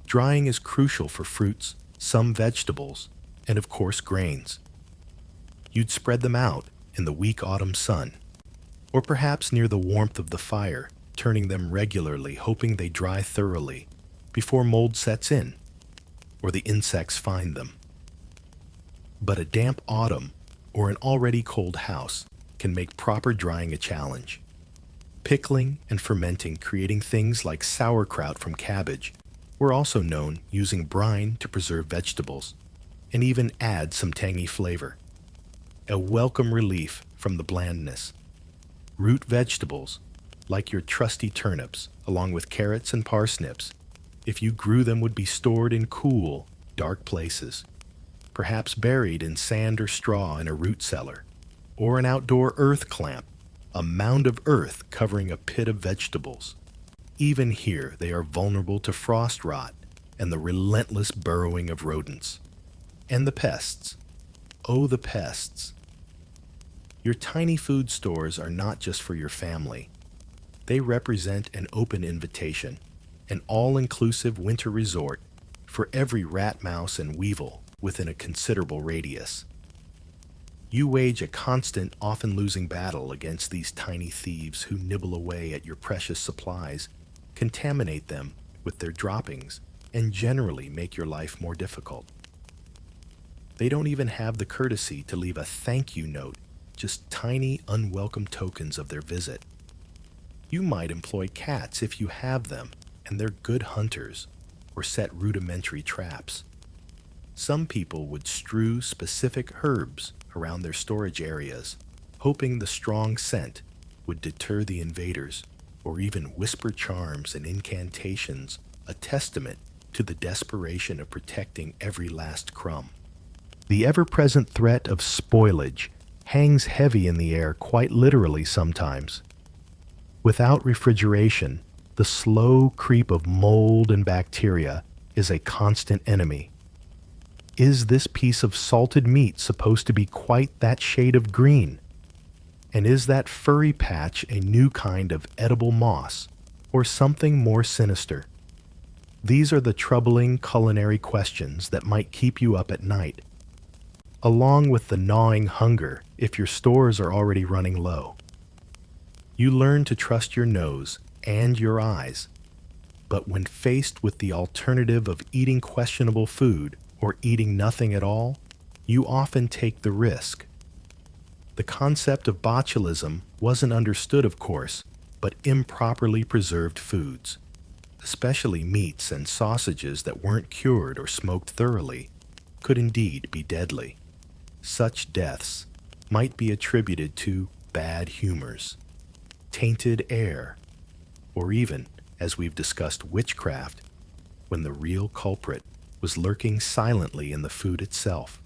Drying is crucial for fruits, some vegetables, and of course grains. You'd spread them out in the weak autumn sun, or perhaps near the warmth of the fire, turning them regularly, hoping they dry thoroughly before mold sets in or the insects find them. But a damp autumn or an already cold house can make proper drying a challenge. Pickling and fermenting, creating things like sauerkraut from cabbage, were also known using brine to preserve vegetables and even add some tangy flavor. A welcome relief from the blandness. Root vegetables, like your trusty turnips, along with carrots and parsnips, if you grew them, would be stored in cool, dark places, perhaps buried in sand or straw in a root cellar, or an outdoor earth clamp, a mound of earth covering a pit of vegetables. Even here, they are vulnerable to frost rot and the relentless burrowing of rodents. And the pests. Oh, the pests. Your tiny food stores are not just for your family. They represent an open invitation, an all-inclusive winter resort for every rat, mouse, and weevil within a considerable radius. You wage a constant, often losing battle against these tiny thieves who nibble away at your precious supplies, contaminate them with their droppings, and generally make your life more difficult. They don't even have the courtesy to leave a thank you note, just tiny, unwelcome tokens of their visit. You might employ cats if you have them, and they're good hunters, or set rudimentary traps. Some people would strew specific herbs around their storage areas, hoping the strong scent would deter the invaders, or even whisper charms and incantations, a testament to the desperation of protecting every last crumb. The ever-present threat of spoilage hangs heavy in the air, quite literally sometimes. Without refrigeration, the slow creep of mold and bacteria is a constant enemy. Is this piece of salted meat supposed to be quite that shade of green? And is that furry patch a new kind of edible moss, or something more sinister? These are the troubling culinary questions that might keep you up at night, along with the gnawing hunger if your stores are already running low. You learn to trust your nose and your eyes, but when faced with the alternative of eating questionable food or eating nothing at all, you often take the risk. The concept of botulism wasn't understood, of course, but improperly preserved foods, especially meats and sausages that weren't cured or smoked thoroughly, could indeed be deadly. Such deaths might be attributed to bad humors, tainted air, or even, as we've discussed, witchcraft, when the real culprit was lurking silently in the food itself.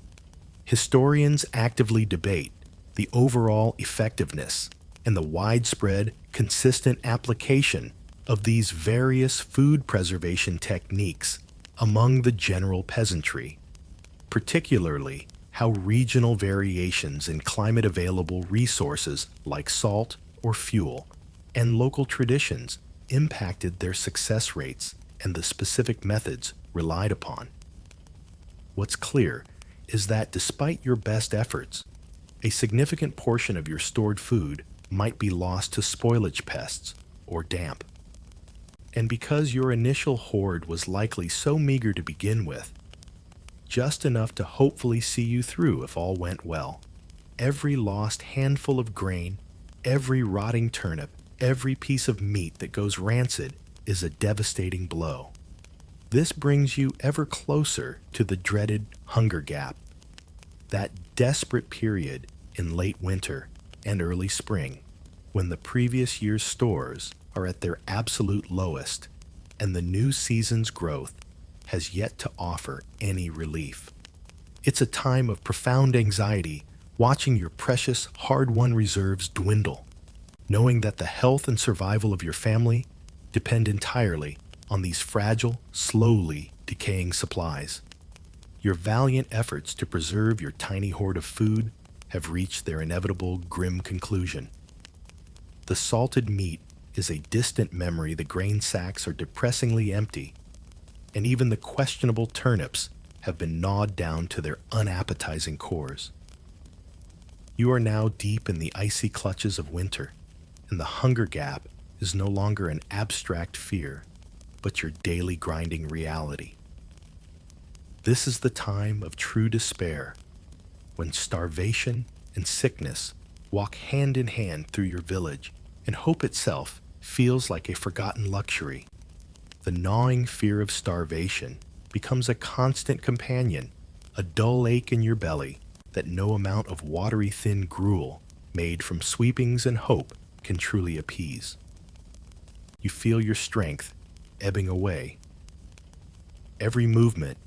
Historians actively debate the overall effectiveness and the widespread, consistent application of these various food preservation techniques among the general peasantry, particularly how regional variations in climate-available resources like salt or fuel and local traditions impacted their success rates and the specific methods relied upon. What's clear is that despite your best efforts, a significant portion of your stored food might be lost to spoilage pests or damp. And because your initial hoard was likely so meager to begin with, just enough to hopefully see you through if all went well, every lost handful of grain, every rotting turnip, every piece of meat that goes rancid is a devastating blow. This brings you ever closer to the dreaded hunger gap, that desperate period in late winter and early spring when the previous year's stores are at their absolute lowest and the new season's growth has yet to offer any relief. It's a time of profound anxiety watching your precious, hard-won reserves dwindle, knowing that the health and survival of your family depend entirely on these fragile, slowly decaying supplies. Your valiant efforts to preserve your tiny hoard of food have reached their inevitable grim conclusion. The salted meat is a distant memory. The grain sacks are depressingly empty, and even the questionable turnips have been gnawed down to their unappetizing cores. You are now deep in the icy clutches of winter, and the hunger gap is no longer an abstract fear, but your daily grinding reality. This is the time of true despair, when starvation and sickness walk hand in hand through your village, and hope itself feels like a forgotten luxury. The gnawing fear of starvation becomes a constant companion, a dull ache in your belly that no amount of watery thin gruel made from sweepings and hope can truly appease. You feel your strength ebbing away. Every movement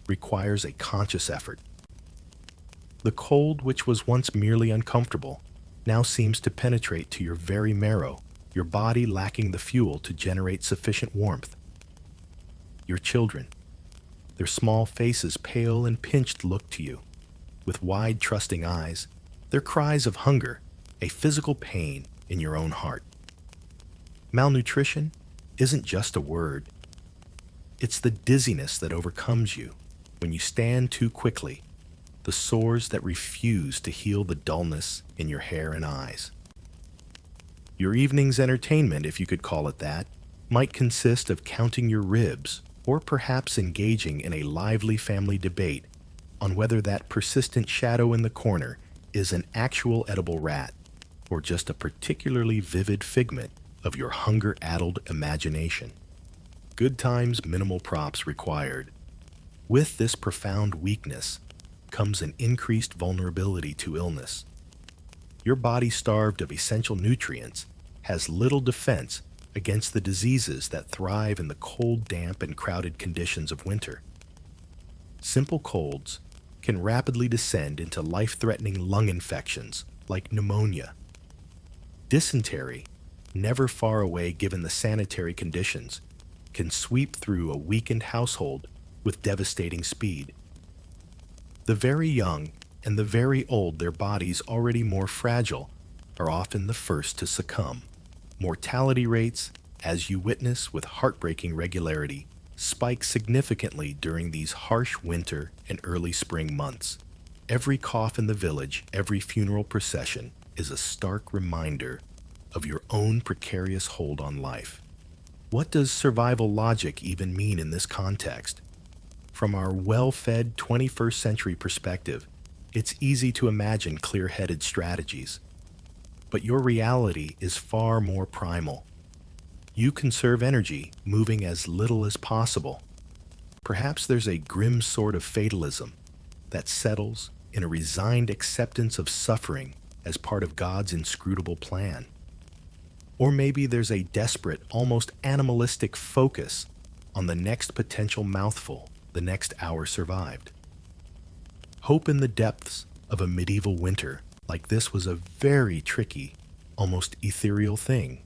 requires a conscious effort. The cold, which was once merely uncomfortable, now seems to penetrate to your very marrow, your body lacking the fuel to generate sufficient warmth. Your children, their small faces pale and pinched, look to you, with wide, trusting eyes, their cries of hunger, a physical pain in your own heart. Malnutrition isn't just a word. It's the dizziness that overcomes you when you stand too quickly, the sores that refuse to heal the dullness in your hair and eyes. Your evening's entertainment, if you could call it that, might consist of counting your ribs or perhaps engaging in a lively family debate on whether that persistent shadow in the corner is an actual edible rat or just a particularly vivid figment of your hunger-addled imagination. Good times, minimal props required. With this profound weakness comes an increased vulnerability to illness. Your body, starved of essential nutrients, has little defense against the diseases that thrive in the cold, damp, and crowded conditions of winter. Simple colds can rapidly descend into life-threatening lung infections like pneumonia. Dysentery, never far away given the sanitary conditions, can sweep through a weakened household with devastating speed. The very young and the very old, their bodies already more fragile, are often the first to succumb. Mortality rates, as you witness with heartbreaking regularity, spike significantly during these harsh winter and early spring months. Every cough in the village, every funeral procession is a stark reminder of your own precarious hold on life. What does survival logic even mean in this context? From our well-fed 21st century perspective, it's easy to imagine clear-headed strategies. But your reality is far more primal. You conserve energy, moving as little as possible. Perhaps there's a grim sort of fatalism that settles in a resigned acceptance of suffering as part of God's inscrutable plan. Or maybe there's a desperate, almost animalistic focus on the next potential mouthful, the next hour survived. Hope in the depths of a medieval winter like this was a very tricky, almost ethereal thing.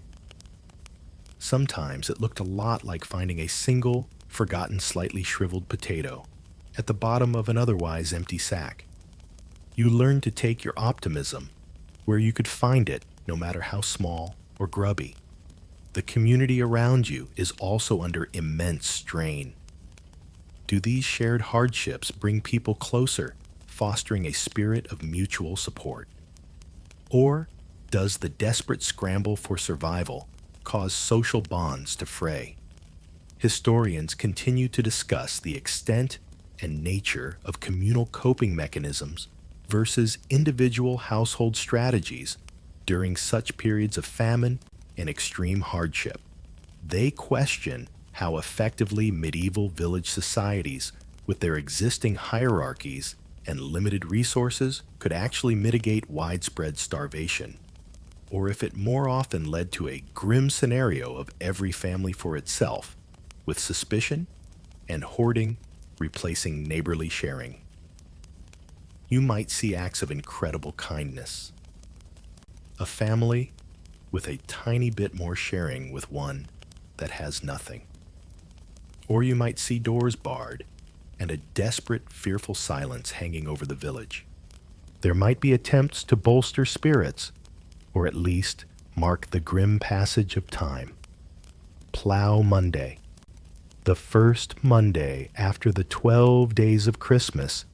Sometimes it looked a lot like finding a single, forgotten, slightly shriveled potato at the bottom of an otherwise empty sack. You learned to take your optimism where you could find it, no matter how small or grubby. The community around you is also under immense strain. Do these shared hardships bring people closer, fostering a spirit of mutual support? Or does the desperate scramble for survival cause social bonds to fray? Historians continue to discuss the extent and nature of communal coping mechanisms versus individual household strategies during such periods of famine and extreme hardship. They question how effectively medieval village societies, with their existing hierarchies and limited resources, could actually mitigate widespread starvation, or if it more often led to a grim scenario of every family for itself, with suspicion and hoarding replacing neighborly sharing. You might see acts of incredible kindness. A family with a tiny bit more sharing with one that has nothing. Or you might see doors barred and a desperate, fearful silence hanging over the village. There might be attempts to bolster spirits, or at least mark the grim passage of time. Plow Monday, the first Monday after the 12 days of Christmas,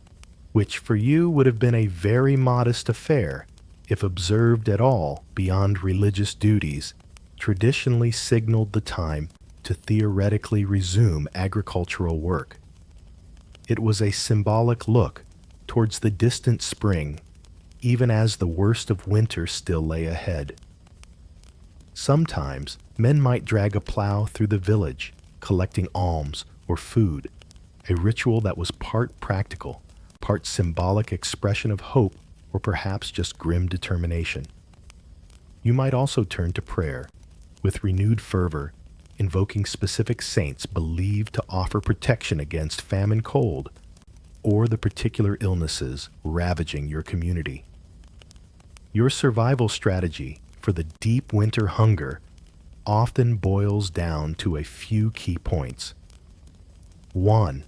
which for you would have been a very modest affair if observed at all beyond religious duties, traditionally signaled the time to theoretically resume agricultural work. It was a symbolic look towards the distant spring, even as the worst of winter still lay ahead. Sometimes men might drag a plow through the village, collecting alms or food, a ritual that was part practical, part symbolic expression of hope, or perhaps just grim determination. You might also turn to prayer, with renewed fervor, invoking specific saints believed to offer protection against famine, cold, or the particular illnesses ravaging your community. Your survival strategy for the deep winter hunger often boils down to a few key points. 1.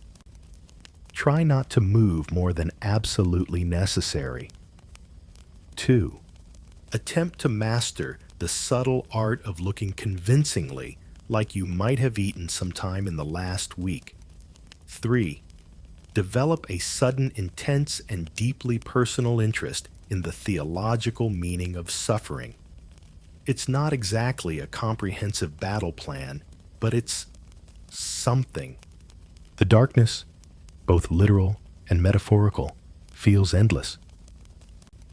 Try not to move more than absolutely necessary. 2. Attempt to master the subtle art of looking convincingly like you might have eaten sometime in the last week. 3. Develop a sudden, intense, and deeply personal interest in the theological meaning of suffering. It's not exactly a comprehensive battle plan, but it's something. The darkness, both literal and metaphorical, feels endless.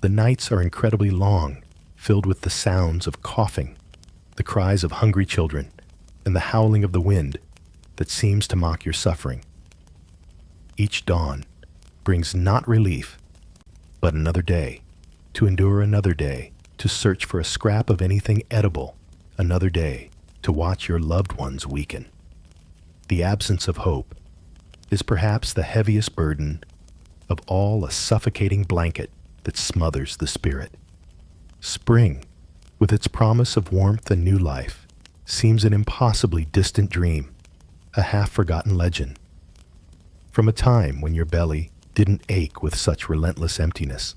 The nights are incredibly long, filled with the sounds of coughing, the cries of hungry children, and the howling of the wind that seems to mock your suffering. Each dawn brings not relief, but another day, to endure another day, to search for a scrap of anything edible, another day, to watch your loved ones weaken. The absence of hope is perhaps the heaviest burden of all, a suffocating blanket that smothers the spirit. Spring, with its promise of warmth and new life, seems an impossibly distant dream, a half-forgotten legend. From a time when your belly didn't ache with such relentless emptiness.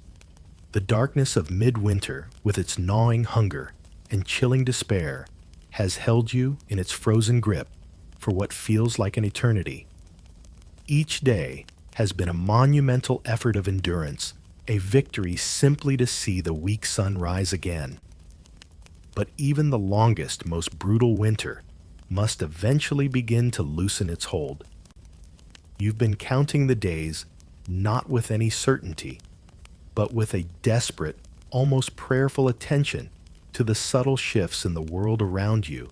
The darkness of midwinter, with its gnawing hunger and chilling despair, has held you in its frozen grip for what feels like an eternity. Each day has been a monumental effort of endurance, a victory simply to see the weak sun rise again. But even the longest, most brutal winter must eventually begin to loosen its hold. You've been counting the days not with any certainty, but with a desperate, almost prayerful attention to the subtle shifts in the world around you,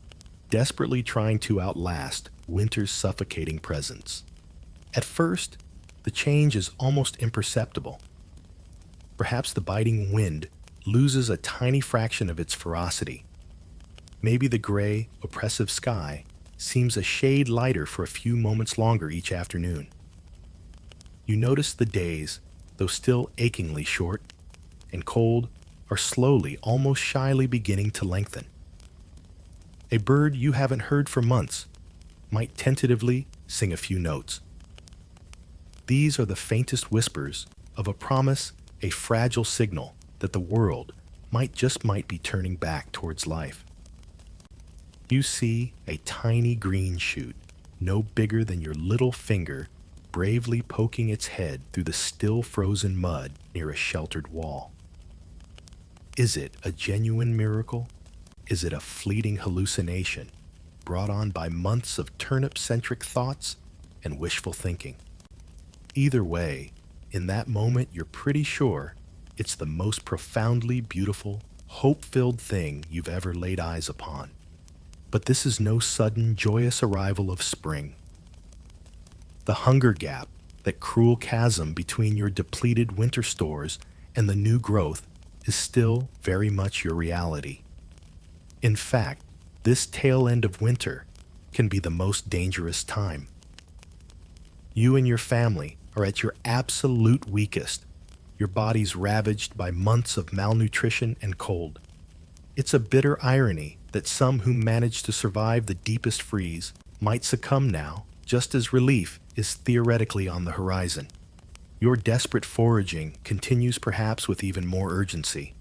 desperately trying to outlast winter's suffocating presence. At first, the change is almost imperceptible. Perhaps the biting wind loses a tiny fraction of its ferocity. Maybe the gray, oppressive sky seems a shade lighter for a few moments longer each afternoon. You notice the days, though still achingly short and cold, are slowly, almost shyly beginning to lengthen. A bird you haven't heard for months might tentatively sing a few notes. These are the faintest whispers of a promise, a fragile signal that the world might be turning back towards life. You see a tiny green shoot, no bigger than your little finger, bravely poking its head through the still frozen mud near a sheltered wall. Is it a genuine miracle? Is it a fleeting hallucination brought on by months of turnip-centric thoughts and wishful thinking? Either way, in that moment you're pretty sure it's the most profoundly beautiful, hope-filled thing you've ever laid eyes upon. But this is no sudden, joyous arrival of spring. The hunger gap, that cruel chasm between your depleted winter stores and the new growth, is still very much your reality. In fact, this tail end of winter can be the most dangerous time. You and your family are at your absolute weakest, your bodies ravaged by months of malnutrition and cold. It's a bitter irony that some who managed to survive the deepest freeze might succumb now, just as relief is theoretically on the horizon. Your desperate foraging continues perhaps with even more urgency.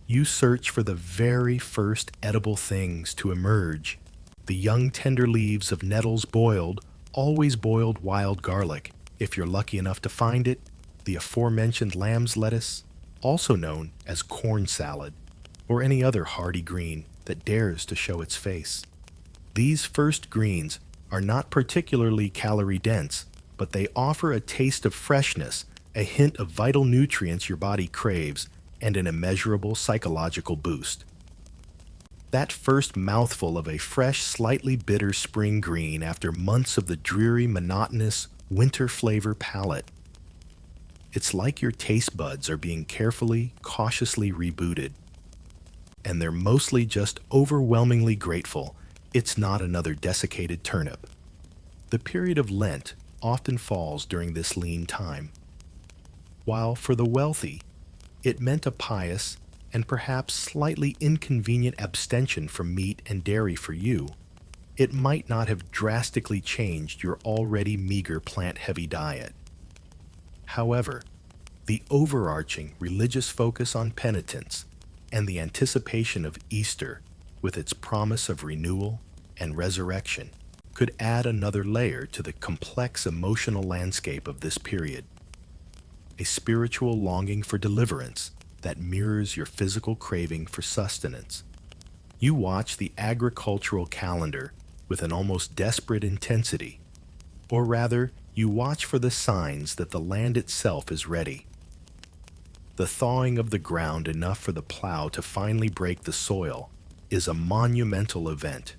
You search for the very first edible things to emerge, the young tender leaves of nettles boiled, always boiled wild garlic, if you're lucky enough to find it, the aforementioned lamb's lettuce, also known as corn salad, or any other hardy green that dares to show its face. These first greens are not particularly calorie-dense, but they offer a taste of freshness, a hint of vital nutrients your body craves, and an immeasurable psychological boost. That first mouthful of a fresh, slightly bitter spring green after months of the dreary, monotonous, winter flavor palate. It's like your taste buds are being carefully, cautiously rebooted. And they're mostly just overwhelmingly grateful it's not another desiccated turnip. The period of Lent often falls during this lean time. While for the wealthy, it meant a pious and perhaps slightly inconvenient abstention from meat and dairy for you, it might not have drastically changed your already meager plant-heavy diet. However, the overarching religious focus on penitence and the anticipation of Easter, with its promise of renewal and resurrection, could add another layer to the complex emotional landscape of this period. A spiritual longing for deliverance that mirrors your physical craving for sustenance. You watch the agricultural calendar with an almost desperate intensity, or rather, you watch for the signs that the land itself is ready. The thawing of the ground enough for the plow to finally break the soil is a monumental event.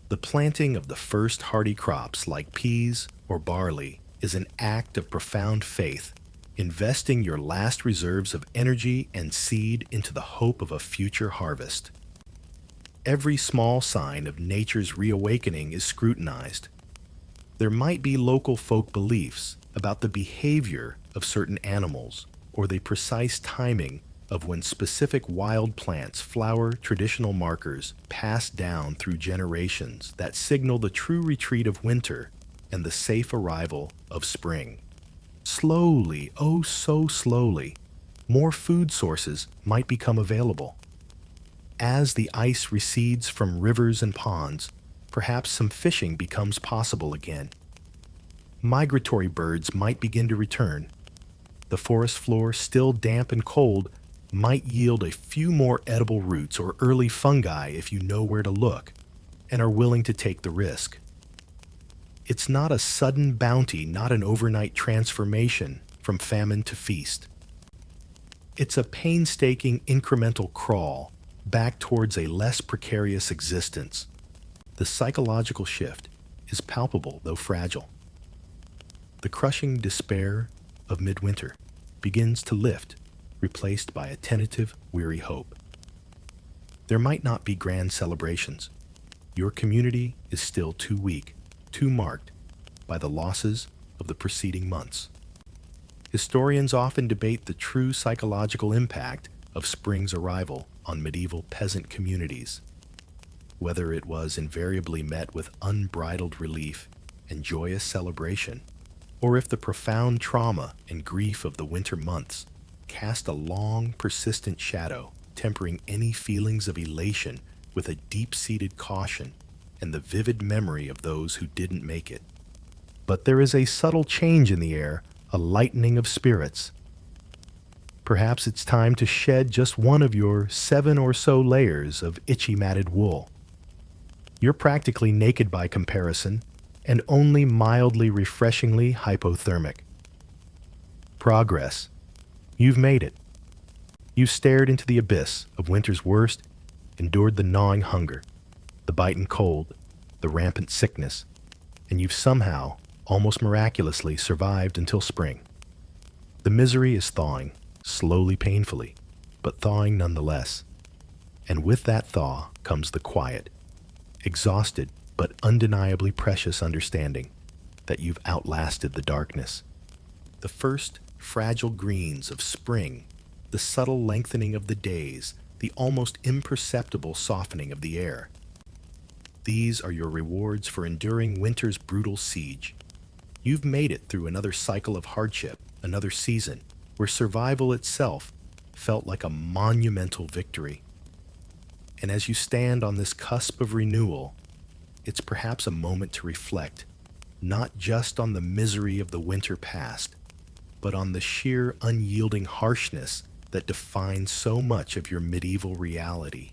The planting of the first hardy crops like peas or barley is an act of profound faith, investing your last reserves of energy and seed into the hope of a future harvest. Every small sign of nature's reawakening is scrutinized. There might be local folk beliefs about the behavior of certain animals or the precise timing of when specific wild plants flower, traditional markers passed down through generations that signal the true retreat of winter and the safe arrival of spring. Slowly, oh so slowly, more food sources might become available. As the ice recedes from rivers and ponds, perhaps some fishing becomes possible again. Migratory birds might begin to return. The forest floor, still damp and cold, might yield a few more edible roots or early fungi if you know where to look and are willing to take the risk. It's not a sudden bounty, not an overnight transformation from famine to feast. It's a painstaking incremental crawl back towards a less precarious existence. The psychological shift is palpable, though fragile. The crushing despair of midwinter begins to lift, replaced by a tentative, weary hope. There might not be grand celebrations. Your community is still too weak, too marked by the losses of the preceding months. Historians often debate the true psychological impact of spring's arrival on medieval peasant communities, whether it was invariably met with unbridled relief and joyous celebration, or if the profound trauma and grief of the winter months cast a long, persistent shadow, tempering any feelings of elation with a deep-seated caution and the vivid memory of those who didn't make it. But there is a subtle change in the air, a lightening of spirits. Perhaps it's time to shed just one of your 7 or so layers of itchy matted wool. You're practically naked by comparison and only mildly refreshingly hypothermic. Progress. You've made it. You've stared into the abyss of winter's worst, endured the gnawing hunger, the biting cold, the rampant sickness, and you've somehow, almost miraculously, survived until spring. The misery is thawing, slowly, painfully, but thawing nonetheless. And with that thaw comes the quiet, exhausted but undeniably precious understanding that you've outlasted the darkness. The first fragile greens of spring, the subtle lengthening of the days, the almost imperceptible softening of the air. These are your rewards for enduring winter's brutal siege. You've made it through another cycle of hardship, another season, where survival itself felt like a monumental victory. And as you stand on this cusp of renewal, it's perhaps a moment to reflect, not just on the misery of the winter past, but on the sheer unyielding harshness that defines so much of your medieval reality.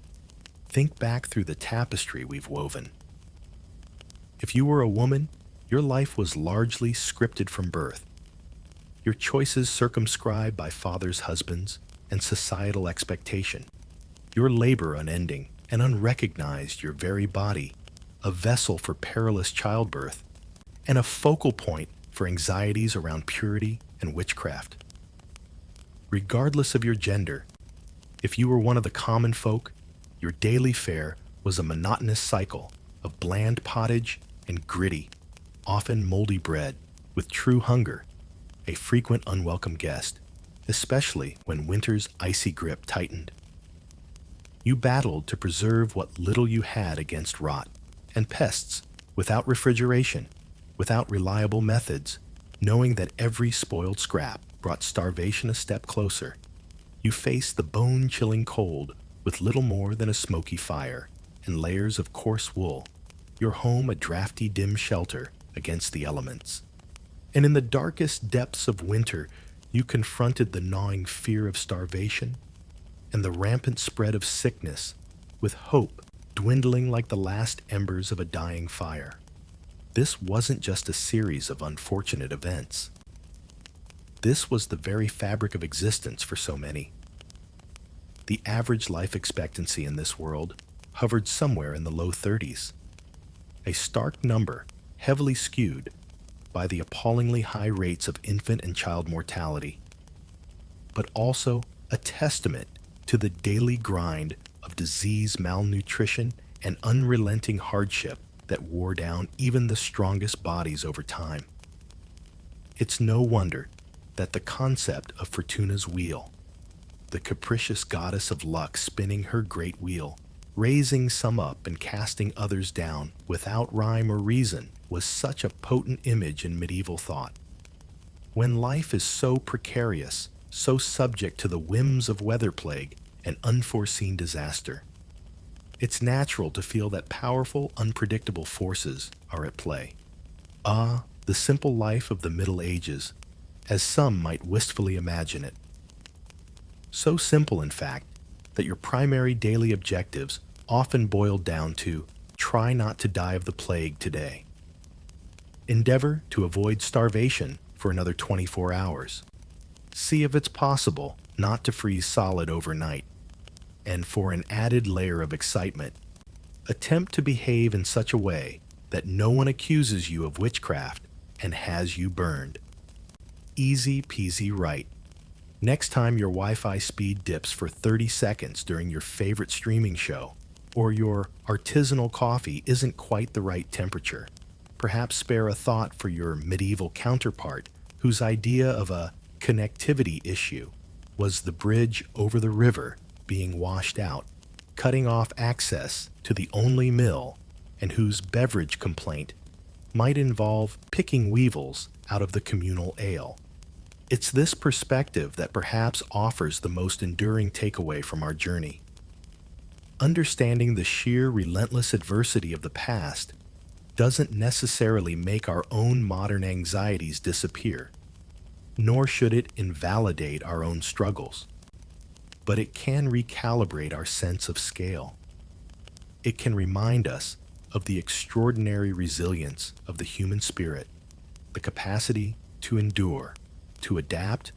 Think back through the tapestry we've woven. If you were a woman, your life was largely scripted from birth. Your choices circumscribed by fathers, husbands, and societal expectation. Your labor unending and unrecognized, your very body, a vessel for perilous childbirth, and a focal point for anxieties around purity and witchcraft. Regardless of your gender, if you were one of the common folk, your daily fare was a monotonous cycle of bland pottage and gritty, often moldy bread, with true hunger, a frequent unwelcome guest, especially when winter's icy grip tightened. You battled to preserve what little you had against rot and pests, without refrigeration, without reliable methods, knowing that every spoiled scrap brought starvation a step closer. You faced the bone-chilling cold with little more than a smoky fire and layers of coarse wool, your home a drafty, dim shelter against the elements. And in the darkest depths of winter, you confronted the gnawing fear of starvation and the rampant spread of sickness with hope dwindling like the last embers of a dying fire. This wasn't just a series of unfortunate events. This was the very fabric of existence for so many. The average life expectancy in this world hovered somewhere in the low 30s, a stark number heavily skewed by the appallingly high rates of infant and child mortality, but also a testament to the daily grind of disease, malnutrition, and unrelenting hardship that wore down even the strongest bodies over time. It's no wonder that the concept of Fortuna's wheel, the capricious goddess of luck spinning her great wheel, raising some up and casting others down without rhyme or reason, was such a potent image in medieval thought. When life is so precarious, so subject to the whims of weather plague and unforeseen disaster, it's natural to feel that powerful, unpredictable forces are at play. Ah, the simple life of the Middle Ages, as some might wistfully imagine it. So simple, in fact, that your primary daily objectives often boiled down to try not to die of the plague today. Endeavor to avoid starvation for another 24 hours. See if it's possible not to freeze solid overnight. And for an added layer of excitement, attempt to behave in such a way that no one accuses you of witchcraft and has you burned. Easy peasy right. Next time your Wi-Fi speed dips for 30 seconds during your favorite streaming show, or your artisanal coffee isn't quite the right temperature, perhaps spare a thought for your medieval counterpart whose idea of a connectivity issue was the bridge over the river being washed out, cutting off access to the only mill, and whose beverage complaint might involve picking weevils out of the communal ale. It's this perspective that perhaps offers the most enduring takeaway from our journey. Understanding the sheer relentless adversity of the past doesn't necessarily make our own modern anxieties disappear, nor should it invalidate our own struggles, but it can recalibrate our sense of scale. It can remind us of the extraordinary resilience of the human spirit, the capacity to endure, to adapt,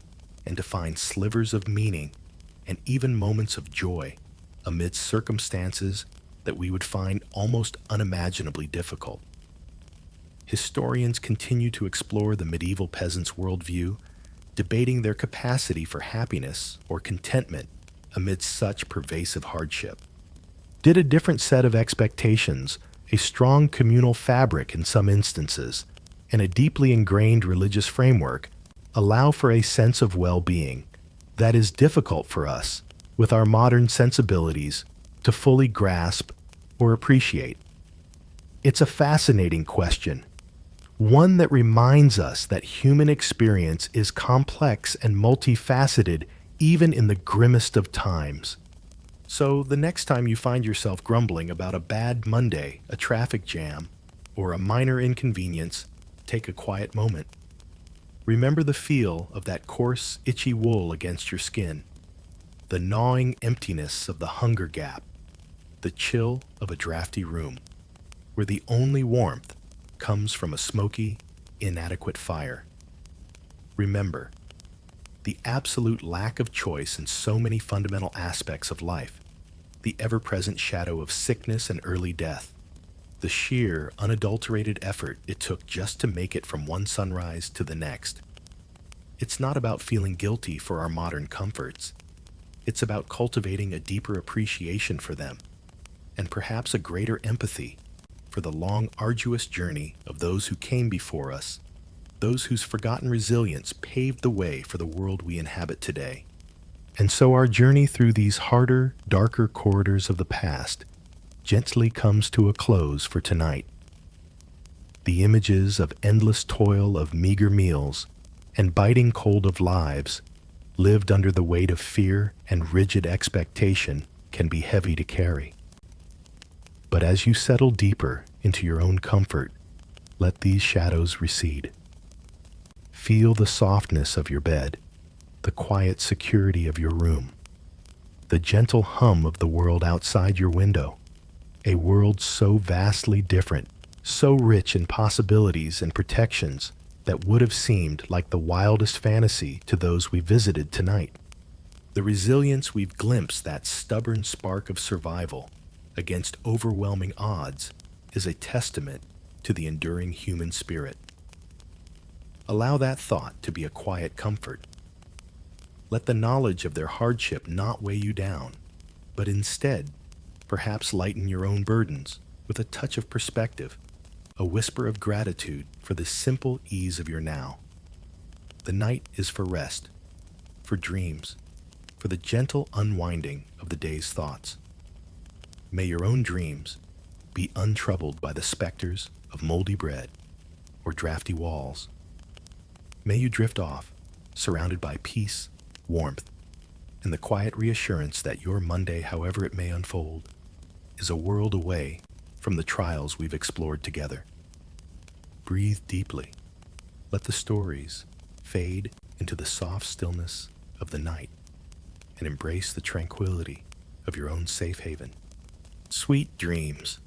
and to find slivers of meaning and even moments of joy amidst circumstances that we would find almost unimaginably difficult. Historians continue to explore the medieval peasant's worldview, debating their capacity for happiness or contentment amidst such pervasive hardship. Did a different set of expectations, a strong communal fabric in some instances, and a deeply ingrained religious framework allow for a sense of well-being that is difficult for us, with our modern sensibilities, to fully grasp or appreciate? It's a fascinating question, one that reminds us that human experience is complex and multifaceted even in the grimmest of times. So the next time you find yourself grumbling about a bad Monday, a traffic jam, or a minor inconvenience, take a quiet moment. Remember the feel of that coarse, itchy wool against your skin, the gnawing emptiness of the hunger gap, the chill of a drafty room, where the only warmth comes from a smoky, inadequate fire. Remember, the absolute lack of choice in so many fundamental aspects of life, the ever-present shadow of sickness and early death, the sheer, unadulterated effort it took just to make it from one sunrise to the next. It's not about feeling guilty for our modern comforts. It's about cultivating a deeper appreciation for them, and perhaps a greater empathy for the long, arduous journey of those who came before us, those whose forgotten resilience paved the way for the world we inhabit today. And so our journey through these harder, darker corridors of the past gently comes to a close for tonight. The images of endless toil of meager meals and biting cold of lives lived under the weight of fear and rigid expectation can be heavy to carry. But as you settle deeper into your own comfort, let these shadows recede. Feel the softness of your bed, the quiet security of your room, the gentle hum of the world outside your window, a world so vastly different, so rich in possibilities and protections that would have seemed like the wildest fantasy to those we visited tonight. The resilience we've glimpsed, that stubborn spark of survival against overwhelming odds, is a testament to the enduring human spirit. Allow that thought to be a quiet comfort. Let the knowledge of their hardship not weigh you down, but instead, perhaps lighten your own burdens with a touch of perspective, a whisper of gratitude for the simple ease of your now. The night is for rest, for dreams, for the gentle unwinding of the day's thoughts. May your own dreams be untroubled by the specters of moldy bread or drafty walls. May you drift off, surrounded by peace, warmth, and the quiet reassurance that your Monday, however it may unfold, is a world away from the trials we've explored together. Breathe deeply. Let the stories fade into the soft stillness of the night, and embrace the tranquility of your own safe haven. Sweet dreams.